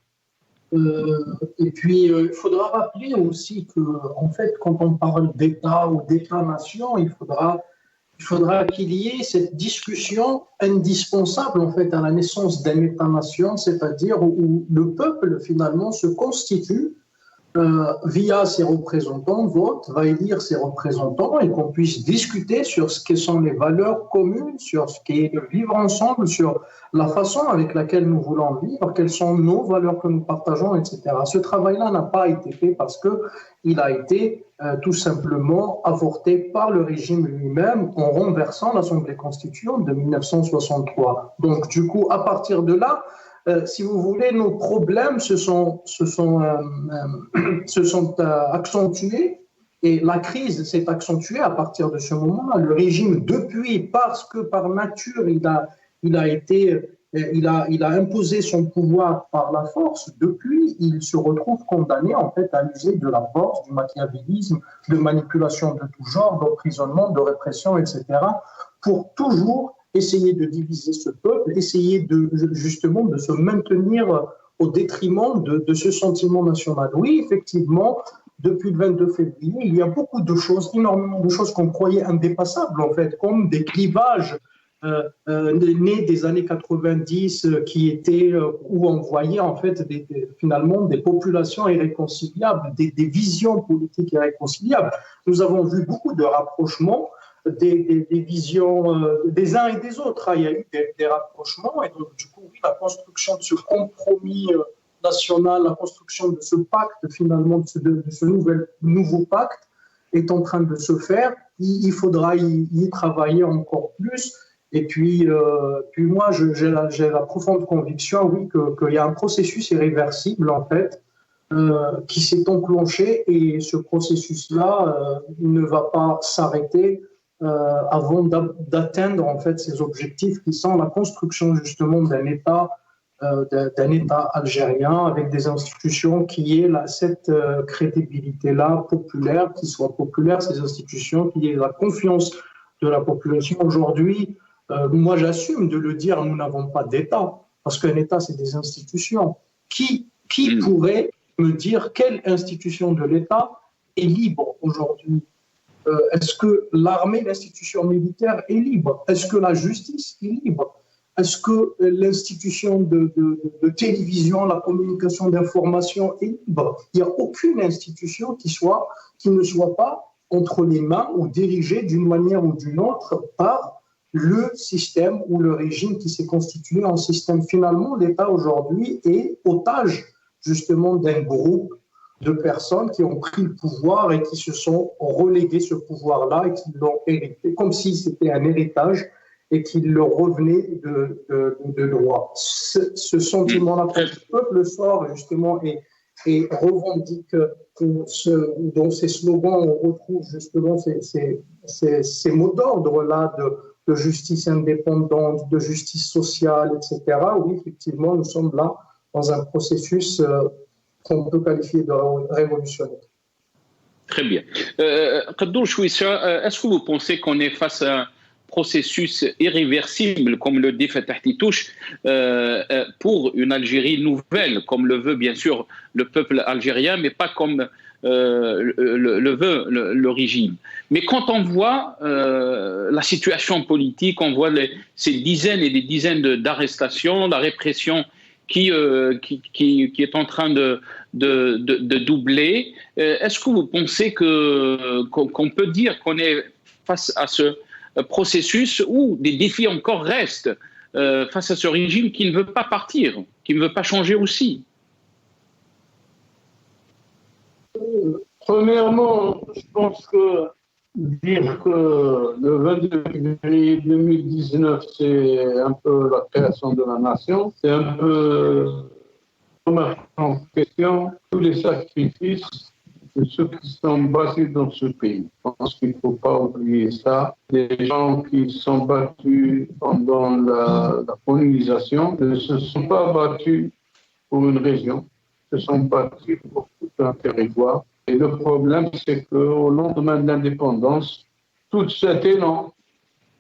Et puis, il faudra rappeler aussi que, en fait, quand on parle d'État ou d'État-nation, il faudra qu'il y ait cette discussion indispensable, en fait, à la naissance d'un État-nation, c'est-à-dire où le peuple, finalement, se constitue via ses représentants, vote, va élire ses représentants, et qu'on puisse discuter sur ce que sont les valeurs communes, sur ce qui est de vivre ensemble, sur la façon avec laquelle nous voulons vivre, quelles sont nos valeurs que nous partageons, etc. Ce travail-là n'a pas été fait parce qu'il a été tout simplement avorté par le régime lui-même en renversant l'Assemblée constituante de 1963. Donc, du coup, à partir de là, si vous voulez, nos problèmes se sont accentués, et la crise s'est accentuée à partir de ce moment-là. Le régime, depuis, parce que par nature, il a imposé son pouvoir par la force, depuis, il se retrouve condamné en fait à user de la force, du machiavélisme, de manipulation de tout genre, d'emprisonnement, de répression, etc., pour toujours essayer de diviser ce peuple, essayer justement de se maintenir au détriment de ce sentiment national. Oui, effectivement, depuis le 22 février, il y a beaucoup de choses, énormément de choses qu'on croyait indépassables, en fait, comme des clivages nés des années 90 qui étaient, où on voyait en fait finalement des populations irréconciliables, des visions politiques irréconciliables. Nous avons vu beaucoup de rapprochements des visions des uns et des autres. Il y a eu des rapprochements et donc du coup, oui, la construction de ce compromis national, la construction de ce pacte finalement, de ce nouveau pacte est en train de se faire. Il faudra y travailler encore plus. Et puis moi, j'ai la profonde conviction, oui, qu'il y a un processus irréversible, en fait, qui s'est enclenché et ce processus-là ne va pas s'arrêter avant d'atteindre, en fait, ces objectifs qui sont la construction, justement, d'un État algérien avec des institutions qui aient cette crédibilité-là populaire, qui soient populaires, ces institutions, qui aient la confiance de la population. Aujourd'hui, moi, j'assume de le dire, nous n'avons pas d'État, parce qu'un État, c'est des institutions. Qui pourrait me dire quelle institution de l'État est libre aujourd'hui? Est-ce que l'armée, l'institution militaire est libre? Est-ce que la justice est libre? Est-ce que l'institution de télévision, la communication d'information est libre? Il n'y a aucune institution qui ne soit pas entre les mains ou dirigée d'une manière ou d'une autre par le système ou le régime qui s'est constitué en système. Finalement, l'État aujourd'hui est otage justement d'un groupe de personnes qui ont pris le pouvoir et qui se sont relégués ce pouvoir-là et qui l'ont hérité, comme si c'était un héritage et qu'il leur revenait de droit. Ce sentiment-là, quand le peuple sort justement et revendique dans ces slogans, on retrouve justement ces mots d'ordre-là de justice indépendante, de justice sociale, etc. Oui, effectivement, nous sommes là dans un processus qu'on peut qualifier de révolutionnaire. Très bien. Khadour Chouissa, est-ce que vous pensez qu'on est face à un processus irréversible, comme le dit Fatah Titouche, pour une Algérie nouvelle, comme le veut bien sûr le peuple algérien, mais pas comme le veut le régime. Mais quand on voit la situation politique, on voit ces dizaines et des dizaines d'arrestations, la répression qui est en train de doubler, est-ce que vous pensez qu'on peut dire qu'on est face à ce processus où des défis encore restent face à ce régime qui ne veut pas partir, qui ne veut pas changer aussi? Premièrement, je pense que dire que le 22 février 2019, c'est un peu la création de la nation, c'est un peu remettre en question tous les sacrifices de ceux qui sont battus dans ce pays. Je pense qu'il ne faut pas oublier ça. Les gens qui sont battus pendant la colonisation ne se sont pas battus pour une région, se sont battus pour tout un territoire. Et le problème, c'est qu'au lendemain de l'indépendance, tout cet élan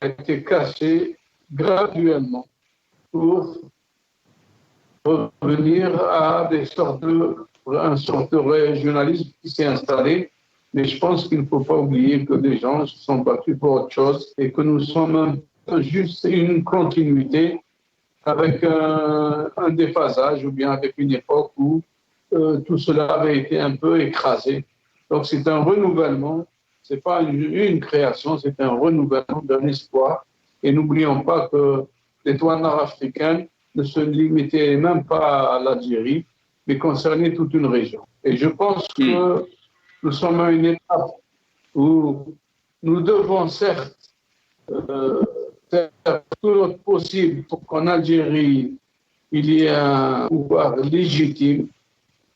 a été cassé graduellement pour revenir à un sorte de régionalisme qui s'est installé. Mais je pense qu'il ne faut pas oublier que les gens se sont battus pour autre chose et que nous sommes juste une continuité avec un déphasage ou bien avec une époque où tout cela avait été un peu écrasé. Donc c'est un renouvellement, ce n'est pas une création, c'est un renouvellement d'un espoir. Et n'oublions pas que l'étoile nord-africaine ne se limitait même pas à l'Algérie, mais concernait toute une région. Et je pense que nous sommes à une étape où nous devons certes faire tout notre possible pour qu'en Algérie, il y ait un pouvoir légitime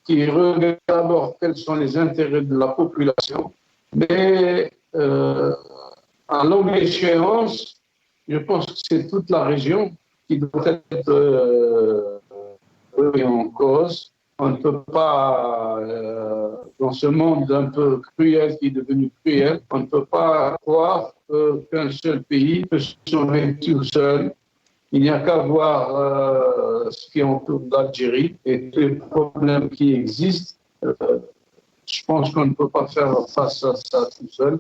qui regarde d'abord quels sont les intérêts de la population, mais à longue échéance, je pense que c'est toute la région qui doit être remise en cause. On ne peut pas, dans ce monde un peu cruel qui est devenu cruel, on ne peut pas croire qu'un seul pays peut se sauver tout seul Il n'y a qu'à voir ce qui entoure l'Algérie et tous les problèmes qui existent. Je pense qu'on ne peut pas faire face à ça tout seul.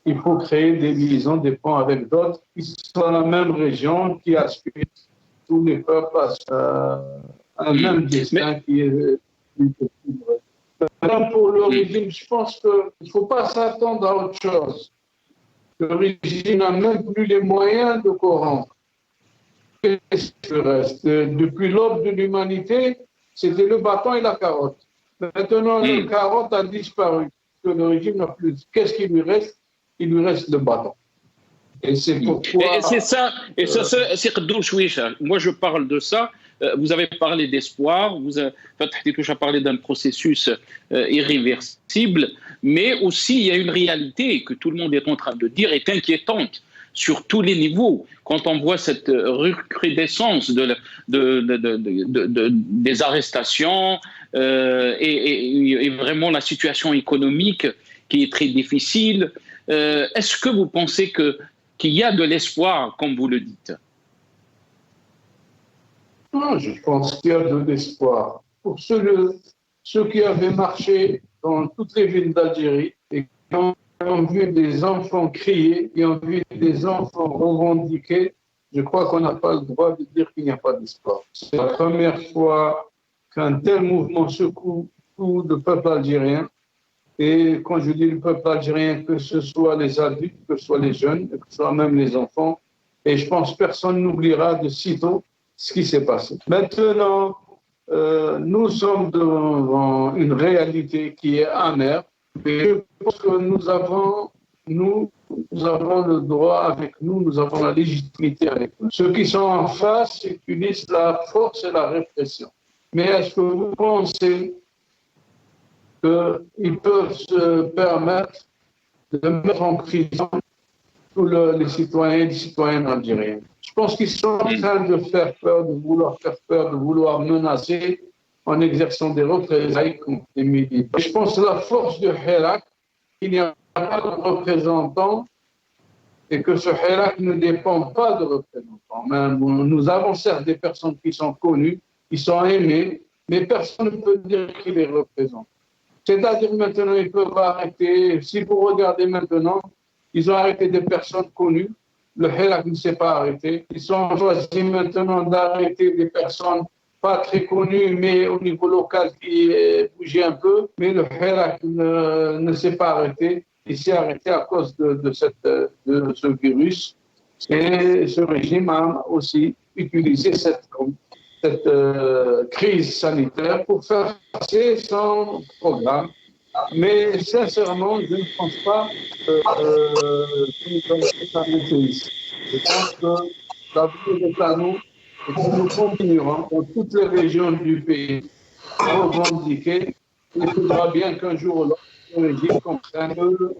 Il faut créer des liaisons, des ponts avec d'autres qui sont dans la même région, qui aspirent tous les peuples à un même destin qui est plus possible. Maintenant, pour le régime, je pense qu'il ne faut pas s'attendre à autre chose. Le régime n'a même plus les moyens de corrompre. Qu'est-ce qui reste? Depuis l'aube de l'humanité, c'était le bâton et la carotte. Maintenant, la carotte a disparu. Le régime n'a plus. Qu'est-ce qui lui reste? Il lui reste le bâton. Et c'est pourquoi... Et c'est ça, c'est Khadoul Chouicha. Moi, je parle de ça. Vous avez parlé d'espoir, Fatih Touche a parlé d'un processus irréversible, mais aussi il y a une réalité que tout le monde est en train de dire est inquiétante sur tous les niveaux. Quand on voit cette recrudescence des arrestations et vraiment la situation économique qui est très difficile, est-ce que vous pensez qu'il y a de l'espoir, comme vous le dites? Non, je pense qu'il y a de l'espoir. Pour ceux qui avaient marché dans toutes les villes d'Algérie et qui ont vu des enfants crier, qui ont vu des enfants revendiquer, je crois qu'on n'a pas le droit de dire qu'il n'y a pas d'espoir. C'est la première fois qu'un tel mouvement secoue tout le peuple algérien. Et quand je dis le peuple algérien, que ce soit les adultes, que ce soit les jeunes, que ce soit même les enfants, et je pense que personne n'oubliera de sitôt ce qui s'est passé. Maintenant, nous sommes devant une réalité qui est amère, et je pense que nous avons le droit avec nous, nous avons la légitimité avec nous. Ceux qui sont en face utilisent la force et la répression. Mais est-ce que vous pensez qu'ils peuvent se permettre de mettre en prison tous les citoyens et les citoyennes algériennes? Je pense qu'ils sont en train de faire peur, de vouloir faire peur, de vouloir menacer en exerçant des représailles contre les militaires. Je pense que la force de Hirak, il n'y a pas de représentants et que ce Hirak ne dépend pas de représentants. Même, nous avons certes des personnes qui sont connues, qui sont aimées, mais personne ne peut dire qu'il les représente. C'est-à-dire maintenant, ils peuvent arrêter, si vous regardez maintenant, ils ont arrêté des personnes connues, le Hirak ne s'est pas arrêté. Ils ont choisi maintenant d'arrêter des personnes pas très connues, mais au niveau local qui bougeaient un peu, mais le Hirak ne s'est pas arrêté. Il s'est arrêté à cause de ce virus. Et ce régime a aussi utilisé cette crise sanitaire pour faire passer son programme. Mais sincèrement, je ne pense pas que ça maîtrise. Je pense que l'avenir est à nous et que nous continuerons dans toutes les régions du pays à revendiquer. Il faudra bien qu'un jour ou l'autre, le régime comprenne que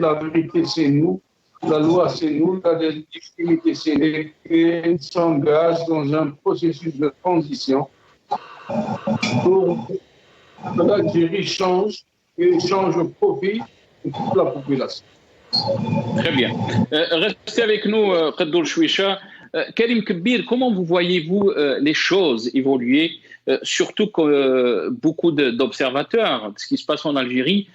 la vérité, c'est nous. La loi, c'est nous, la légitimité, c'est nous, et ils s'engagent dans un processus de transition pour que l'Algérie change et change au profit de toute la population. Très bien. Restez avec nous, Khadoul Chouicha. Karim Kbir, comment vous voyez-vous les choses évoluer, surtout que beaucoup d'observateurs de ce qui se passe en Algérie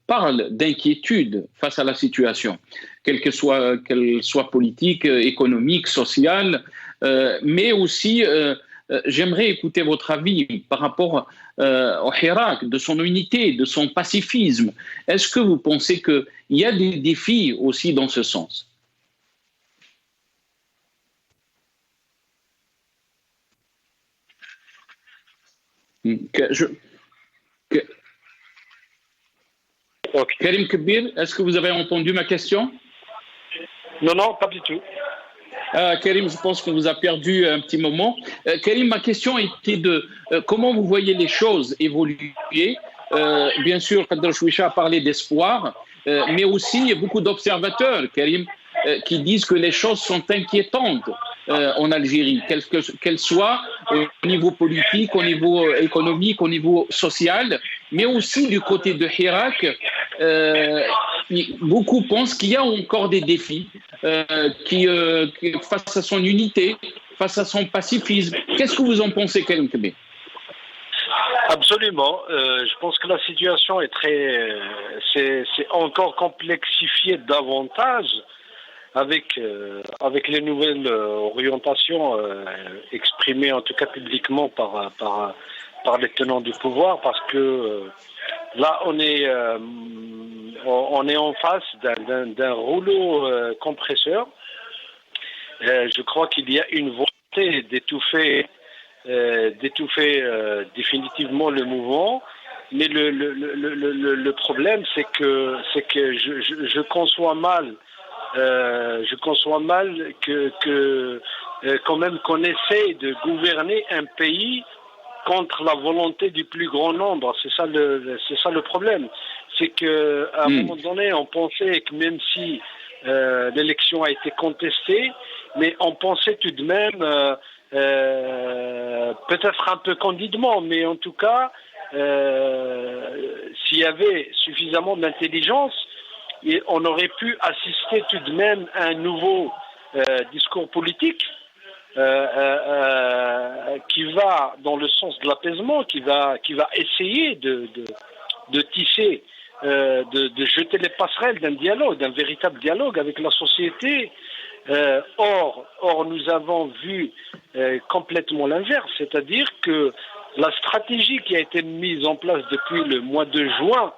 parlent d'inquiétude face à la situation, qu'elle soit politique, économique, sociale, mais aussi j'aimerais écouter votre avis par rapport au Hirak, de son unité, de son pacifisme. Est-ce que vous pensez qu'il y a des défis aussi dans ce sens? Karim Kbir, est-ce que vous avez entendu ma question? Non, pas du tout. Karim, je pense qu'on vous a perdu un petit moment. Karim, ma question était de comment vous voyez les choses évoluer. Bien sûr, Khadoul Chouicha a parlé d'espoir, mais aussi il y a beaucoup d'observateurs, Karim, qui disent que les choses sont inquiétantes en Algérie, qu'elles soient au niveau politique, au niveau économique, au niveau social, mais aussi du côté de Hirak. Beaucoup pensent qu'il y a encore des défis face à son unité, face à son pacifisme. Qu'est-ce que vous en pensez, Karim Kébé? Absolument. Je pense que la situation est c'est encore complexifié davantage avec les nouvelles orientations exprimées en tout cas publiquement par les tenants du pouvoir, parce que là on est en face d'un rouleau compresseur. Je crois qu'il y a une volonté d'étouffer définitivement le mouvement, mais le problème c'est que je conçois mal que quand même qu'on essaie de gouverner un pays contre la volonté du plus grand nombre. C'est ça le problème. C'est que à un moment donné, on pensait que même si l'élection a été contestée, mais on pensait tout de même, peut-être un peu candidement, mais en tout cas, s'il y avait suffisamment d'intelligence, on aurait pu assister tout de même à un nouveau discours politique qui va dans le sens de l'apaisement, qui va essayer de tisser, de jeter les passerelles d'un dialogue, d'un véritable dialogue avec la société. Or, nous avons vu complètement l'inverse, c'est-à-dire que la stratégie qui a été mise en place depuis le mois de juin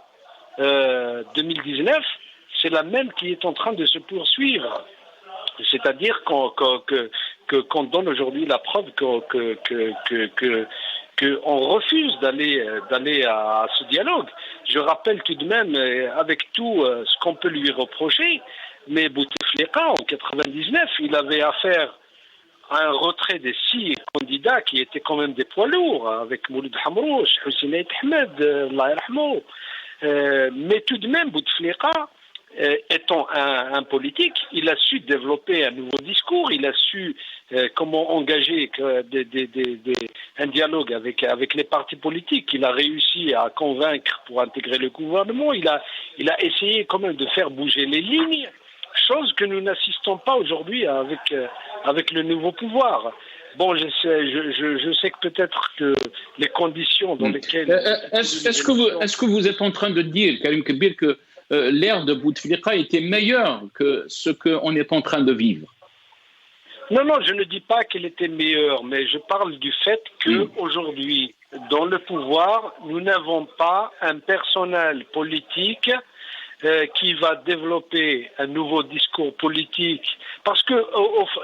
2019, c'est la même qui est en train de se poursuivre. C'est-à-dire qu'on donne aujourd'hui la preuve qu'on refuse d'aller à ce dialogue. Je rappelle tout de même, avec tout ce qu'on peut lui reprocher, mais Bouteflika, en 99, il avait affaire à un retrait des 6 candidats qui étaient quand même des poids lourds, avec Mouloud Hamrouch, Hussein Aït Ahmed, Allah yarhamou. Mais tout de même, Bouteflika, étant un politique, il a su développer un nouveau discours, il a su comment engager un dialogue avec les partis politiques, il a réussi à convaincre pour intégrer le gouvernement, il a essayé quand même de faire bouger les lignes, chose que nous n'assistons pas aujourd'hui avec le nouveau pouvoir. Bon, je sais que peut-être que les conditions dans lesquelles... Est-ce que vous êtes en train de dire, Karim Kébir, que l'ère de Bouteflika était meilleure que ce qu'on est en train de vivre? Non, je ne dis pas qu'elle était meilleure, mais je parle du fait qu'aujourd'hui, dans le pouvoir, nous n'avons pas un personnel politique qui va développer un nouveau discours politique. Parce que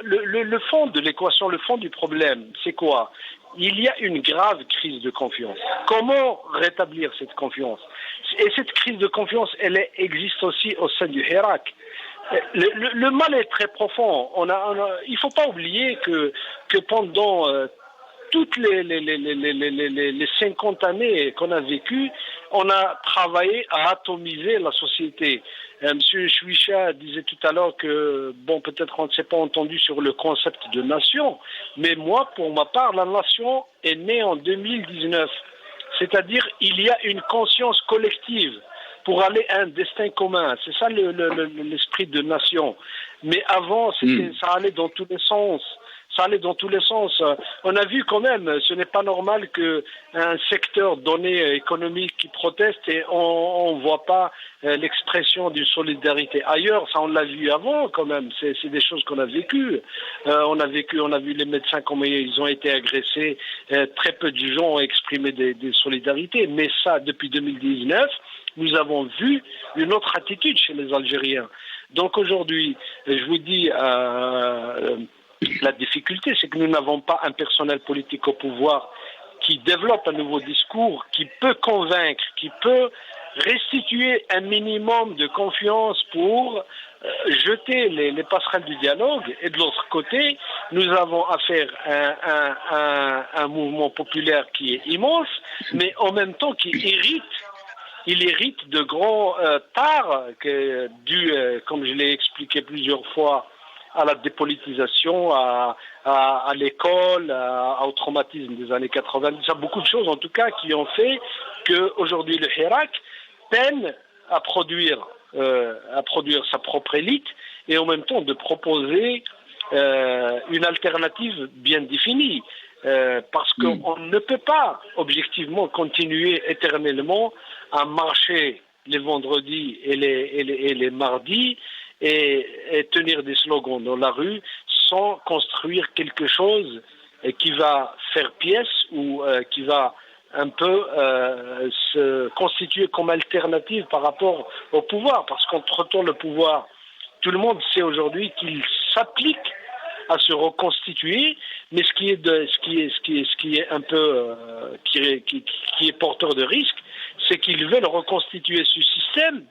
le fond de l'équation, le fond du problème, c'est quoi? Il y a une grave crise de confiance. Comment rétablir cette confiance? Et cette crise de confiance, elle existe aussi au sein du Hirak. Le mal est très profond. Il ne faut pas oublier que pendant toutes les 50 années qu'on a vécues, on a travaillé à atomiser la société. Monsieur Chouicha disait tout à l'heure que, bon, peut-être on ne s'est pas entendu sur le concept de nation, mais moi, pour ma part, la nation est née en 2019. C'est-à-dire, il y a une conscience collective pour aller à un destin commun. C'est ça l'esprit de nation. Mais avant, ça allait dans tous les sens. On a vu quand même, ce n'est pas normal qu'un secteur donné économique qui proteste et on ne voit pas l'expression d'une solidarité ailleurs. Ça, on l'a vu avant quand même. C'est des choses qu'on a vécues. On a vu les médecins comment ils ont été agressés. Très peu de gens ont exprimé des solidarités. Mais ça, depuis 2019, nous avons vu une autre attitude chez les Algériens. Donc aujourd'hui, je vous dis... la difficulté, c'est que nous n'avons pas un personnel politique au pouvoir qui développe un nouveau discours, qui peut convaincre, qui peut restituer un minimum de confiance pour jeter les passerelles du dialogue. Et de l'autre côté, nous avons affaire à un mouvement populaire qui est immense, mais en même temps qui hérite de grands tares dus, comme je l'ai expliqué plusieurs fois, à la dépolitisation, à l'école, au traumatisme des années 90. Il y a beaucoup de choses, en tout cas, qui ont fait qu'aujourd'hui, le Hirak peine à produire à produire sa propre élite et en même temps de proposer une alternative bien définie. Parce qu'on ne peut pas objectivement continuer éternellement à marcher les vendredis et les mardis et tenir des slogans dans la rue sans construire quelque chose qui va faire pièce ou qui va un peu se constituer comme alternative par rapport au pouvoir. Parce qu'entre-temps, le pouvoir, tout le monde sait aujourd'hui qu'il s'applique à se reconstituer, mais ce qui est un peu qui est porteur de risque, c'est qu'ils veulent reconstituer ce système,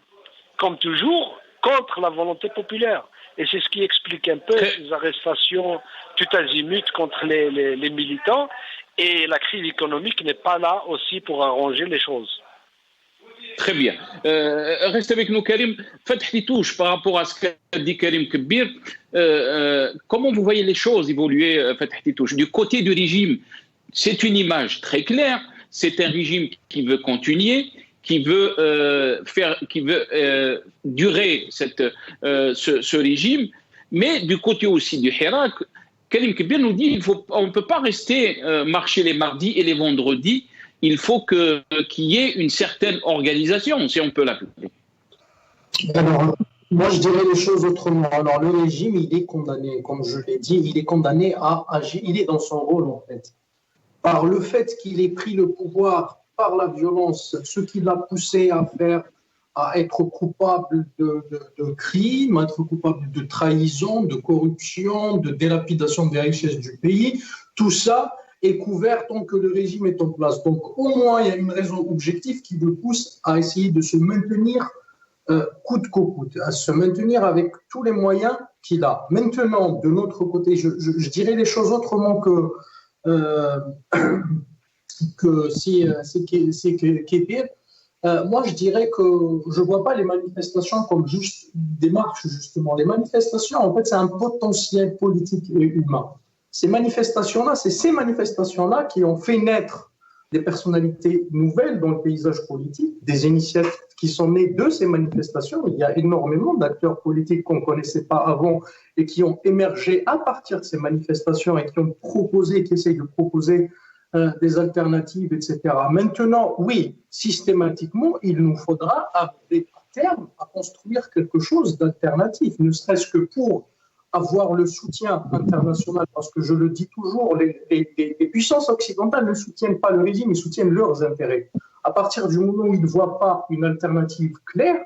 comme toujours, contre la volonté populaire. Et c'est ce qui explique un peu ces arrestations tout azimut contre les militants. Et la crise économique n'est pas là aussi pour arranger les choses. Très bien. Reste avec nous, Karim. Fathi Touche, par rapport à ce qu'a dit Karim Kbir, comment vous voyez les choses évoluer, Fathi Touche? Du côté du régime, c'est une image très claire. C'est un régime qui veut continuer, qui veut durer ce régime. Mais du côté aussi du Hirak, Karim Kbir nous dit on ne peut pas rester marcher les mardis et les vendredis. Il faut qu'il y ait une certaine organisation, si on peut l'appeler. Alors, moi, je dirais les choses autrement. Alors, le régime, il est condamné, comme je l'ai dit, il est condamné à agir. Il est dans son rôle, en fait. Par le fait qu'il ait pris le pouvoir par la violence, ce qui l'a poussé à être coupable de crimes, à être coupable de trahison, de corruption, de délapidation des richesses du pays, tout ça est couvert tant que le régime est en place. Donc, au moins, il y a une raison objective qui le pousse à essayer de se maintenir coûte que coûte, à se maintenir avec tous les moyens qu'il a. Maintenant, de notre côté, je dirais les choses autrement que c'est Kébir. Moi, je dirais que je ne vois pas les manifestations comme juste des marches, justement. Les manifestations, en fait, c'est un potentiel politique et humain. Ces manifestations-là qui ont fait naître des personnalités nouvelles dans le paysage politique, des initiatives qui sont nées de ces manifestations. Il y a énormément d'acteurs politiques qu'on ne connaissait pas avant et qui ont émergé à partir de ces manifestations et qui ont proposé, qui essayent de proposer des alternatives, etc. Maintenant, oui, systématiquement, il nous faudra arriver à terme à construire quelque chose d'alternatif, ne serait-ce que pour avoir le soutien international, parce que je le dis toujours, les puissances occidentales ne soutiennent pas le régime, ils soutiennent leurs intérêts. À partir du moment où ils ne voient pas une alternative claire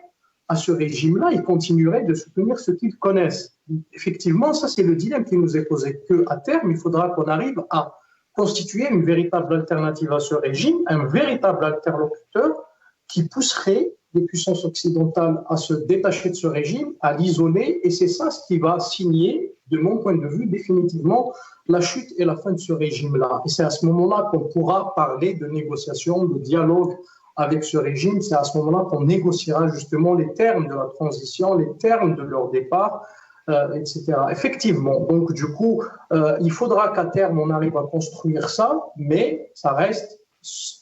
à ce régime-là, ils continueraient de soutenir ce qu'ils connaissent. Effectivement, ça c'est le dilemme qui nous est posé, qu'à terme, il faudra qu'on arrive à constituer une véritable alternative à ce régime, un véritable interlocuteur qui pousserait les puissances occidentales à se détacher de ce régime, à l'isoler, et c'est ça ce qui va signer, de mon point de vue, définitivement la chute et la fin de ce régime-là. Et c'est à ce moment-là qu'on pourra parler de négociation, de dialogue avec ce régime, c'est à ce moment-là qu'on négociera justement les termes de la transition, les termes de leur départ, etc. Effectivement, donc du coup, il faudra qu'à terme on arrive à construire ça, mais ça reste,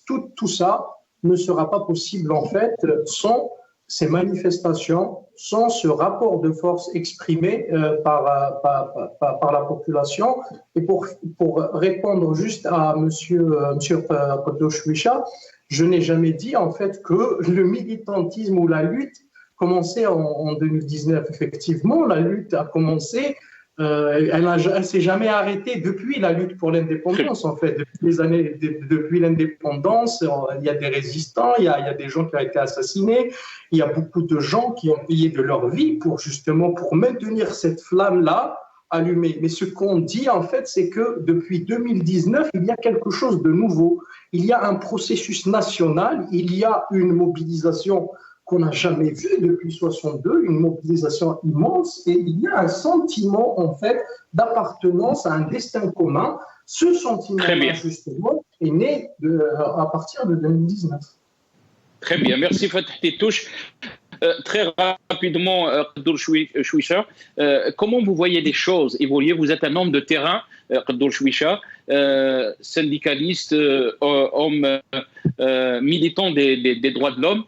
tout ça ne sera pas possible en fait sans ces manifestations, sans ce rapport de force exprimé par la population. Et pour répondre juste à monsieur Qaddosh-Wisha, je n'ai jamais dit en fait que le militantisme ou la lutte commençait en 2019. Effectivement, la lutte a commencé, elle ne s'est jamais arrêtée depuis la lutte pour l'indépendance, en fait. Depuis l'indépendance, il y a des résistants, il y a des gens qui ont été assassinés, il y a beaucoup de gens qui ont payé de leur vie pour maintenir cette flamme-là allumée. Mais ce qu'on dit, en fait, c'est que depuis 2019, il y a quelque chose de nouveau. Il y a un processus national, il y a une mobilisation qu'on n'a jamais vu depuis 62, une mobilisation immense, et il y a un sentiment, en fait, d'appartenance à un destin commun. Ce sentiment-là, justement, est né à partir de 2019. Très bien, merci Fathi Touche. Très rapidement, Qaddosh-Wisha, comment vous voyez les choses évoluer? Vous êtes un homme de terrain, Qaddosh-Wisha, syndicaliste, homme militant des droits de l'homme.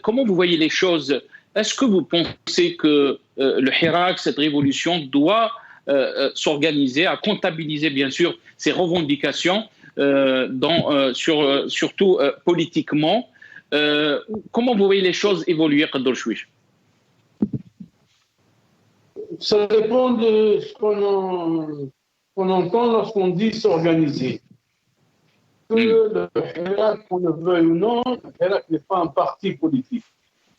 Comment vous voyez les choses Est-ce que vous pensez que le Hirak, cette révolution, doit s'organiser, à comptabiliser bien sûr ses revendications, surtout politiquement? Comment vous voyez les choses évoluer, Qadour Chouicha? Ça dépend de ce qu'on entend lorsqu'on dit s'organiser. Que le Hirak, qu'on le veuille ou non, le Hirak n'est pas un parti politique.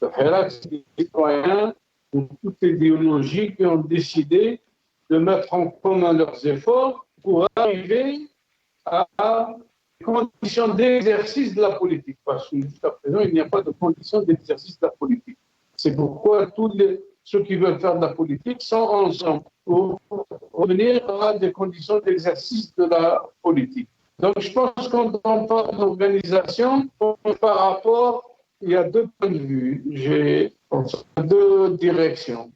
Le Hirak, c'est des citoyens de toute idéologie qui ont décidé de mettre en commun leurs efforts pour arriver à des conditions d'exercice de la politique. Parce que jusqu'à présent, il n'y a pas de conditions d'exercice de la politique. C'est pourquoi ceux qui veulent faire de la politique sont ensemble pour revenir à des conditions d'exercice de la politique. Donc, je pense qu'on parle d'organisation par rapport, il y a deux points de vue, j'ai deux directions.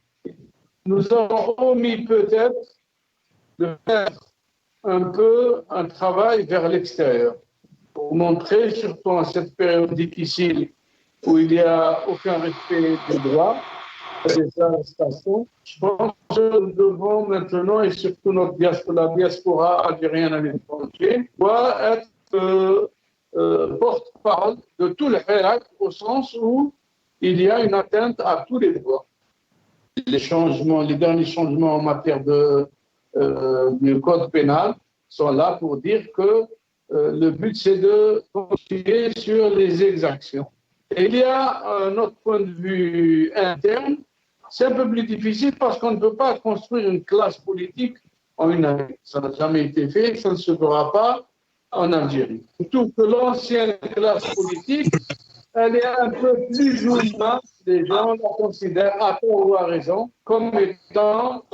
Nous avons omis peut-être de faire un peu un travail vers l'extérieur pour montrer, surtout en cette période difficile où il n'y a aucun respect des droits, des arrestations. Je pense que nous devons maintenant, et surtout la diaspora algérienne à l'étranger, doit être porte-parole de tout le Hirak au sens où il y a une atteinte à tous les droits. Les derniers changements en matière du code pénal sont là pour dire que le but c'est de continuer sur les exactions. Et il y a un autre point de vue interne. C'est un peu plus difficile parce qu'on ne peut pas construire une classe politique en une année. Ça n'a jamais été fait, ça ne se fera pas en Algérie. Surtout que l'ancienne classe politique, elle est un peu plus ou moins, les gens la considèrent, à tort ou à raison, comme étant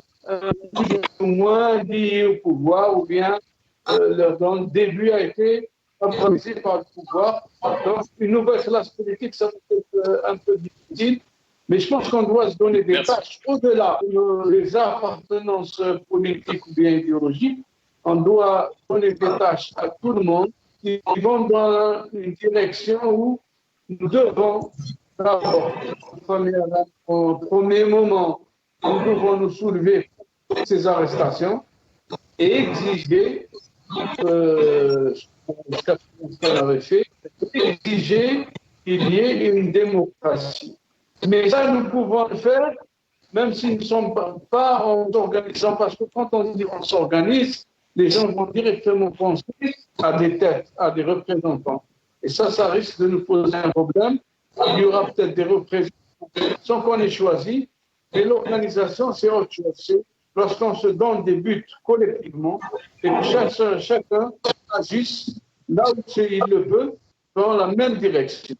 plus ou moins liée au pouvoir, ou bien leur début a été improvisé par le pouvoir. Donc, une nouvelle classe politique, ça peut être un peu difficile. Mais je pense qu'on doit se donner des tâches au-delà des appartenances politiques ou bien idéologiques. On doit donner des tâches à tout le monde qui vont dans une direction où nous devons d'abord, au premier moment, nous devons nous soulever de ces arrestations et exiger, ce qu'on avait fait, exiger qu'il y ait une démocratie. Mais ça, nous pouvons le faire, même si nous ne sommes pas en s'organisant, parce que quand on dit on s'organise, les gens vont directement penser à des têtes, à des représentants. Et ça risque de nous poser un problème. Il y aura peut-être des représentants sans qu'on ait choisi, mais l'organisation, c'est autre chose. C'est lorsqu'on se donne des buts collectivement et que chacun agisse là où il le veut, dans la même direction.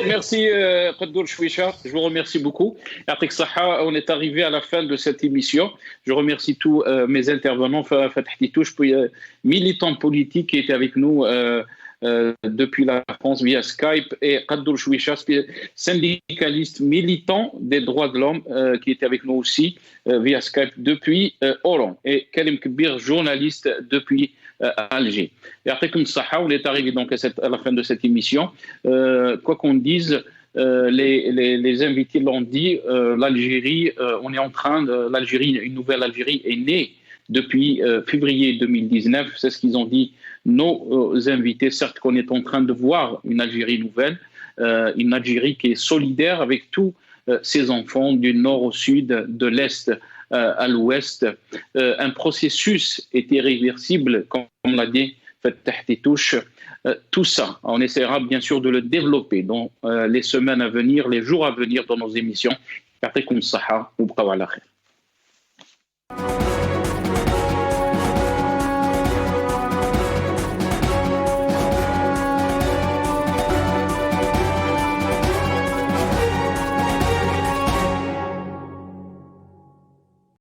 Merci Qadour Chouicha, je vous remercie beaucoup. Après Saha, on est arrivé à la fin de cette émission. Je remercie tous mes intervenants, Fatah Titouche, militants politiques qui étaient avec nous depuis la France via Skype, et Qadour Chouicha, syndicaliste militant des droits de l'homme qui était avec nous aussi via Skype depuis Oran, et Karim Kbir, journaliste depuis Alger. Et après comme ça, on est arrivé donc à la fin de cette émission. Quoi qu'on dise, les invités l'ont dit, l'Algérie, on est en train l'Algérie, une nouvelle Algérie est née depuis février 2019. C'est ce qu'ils ont dit nos invités. Certes qu'on est en train de voir une Algérie nouvelle, une Algérie qui est solidaire avec tous ses enfants du nord au sud, de l'est à l'ouest. Un processus est irréversible, comme l'a dit Fatah Titouche. Tout ça, on essaiera bien sûr de le développer dans les semaines à venir, les jours à venir dans nos émissions. Ya'tikum as-saha wa bqaw ala khair.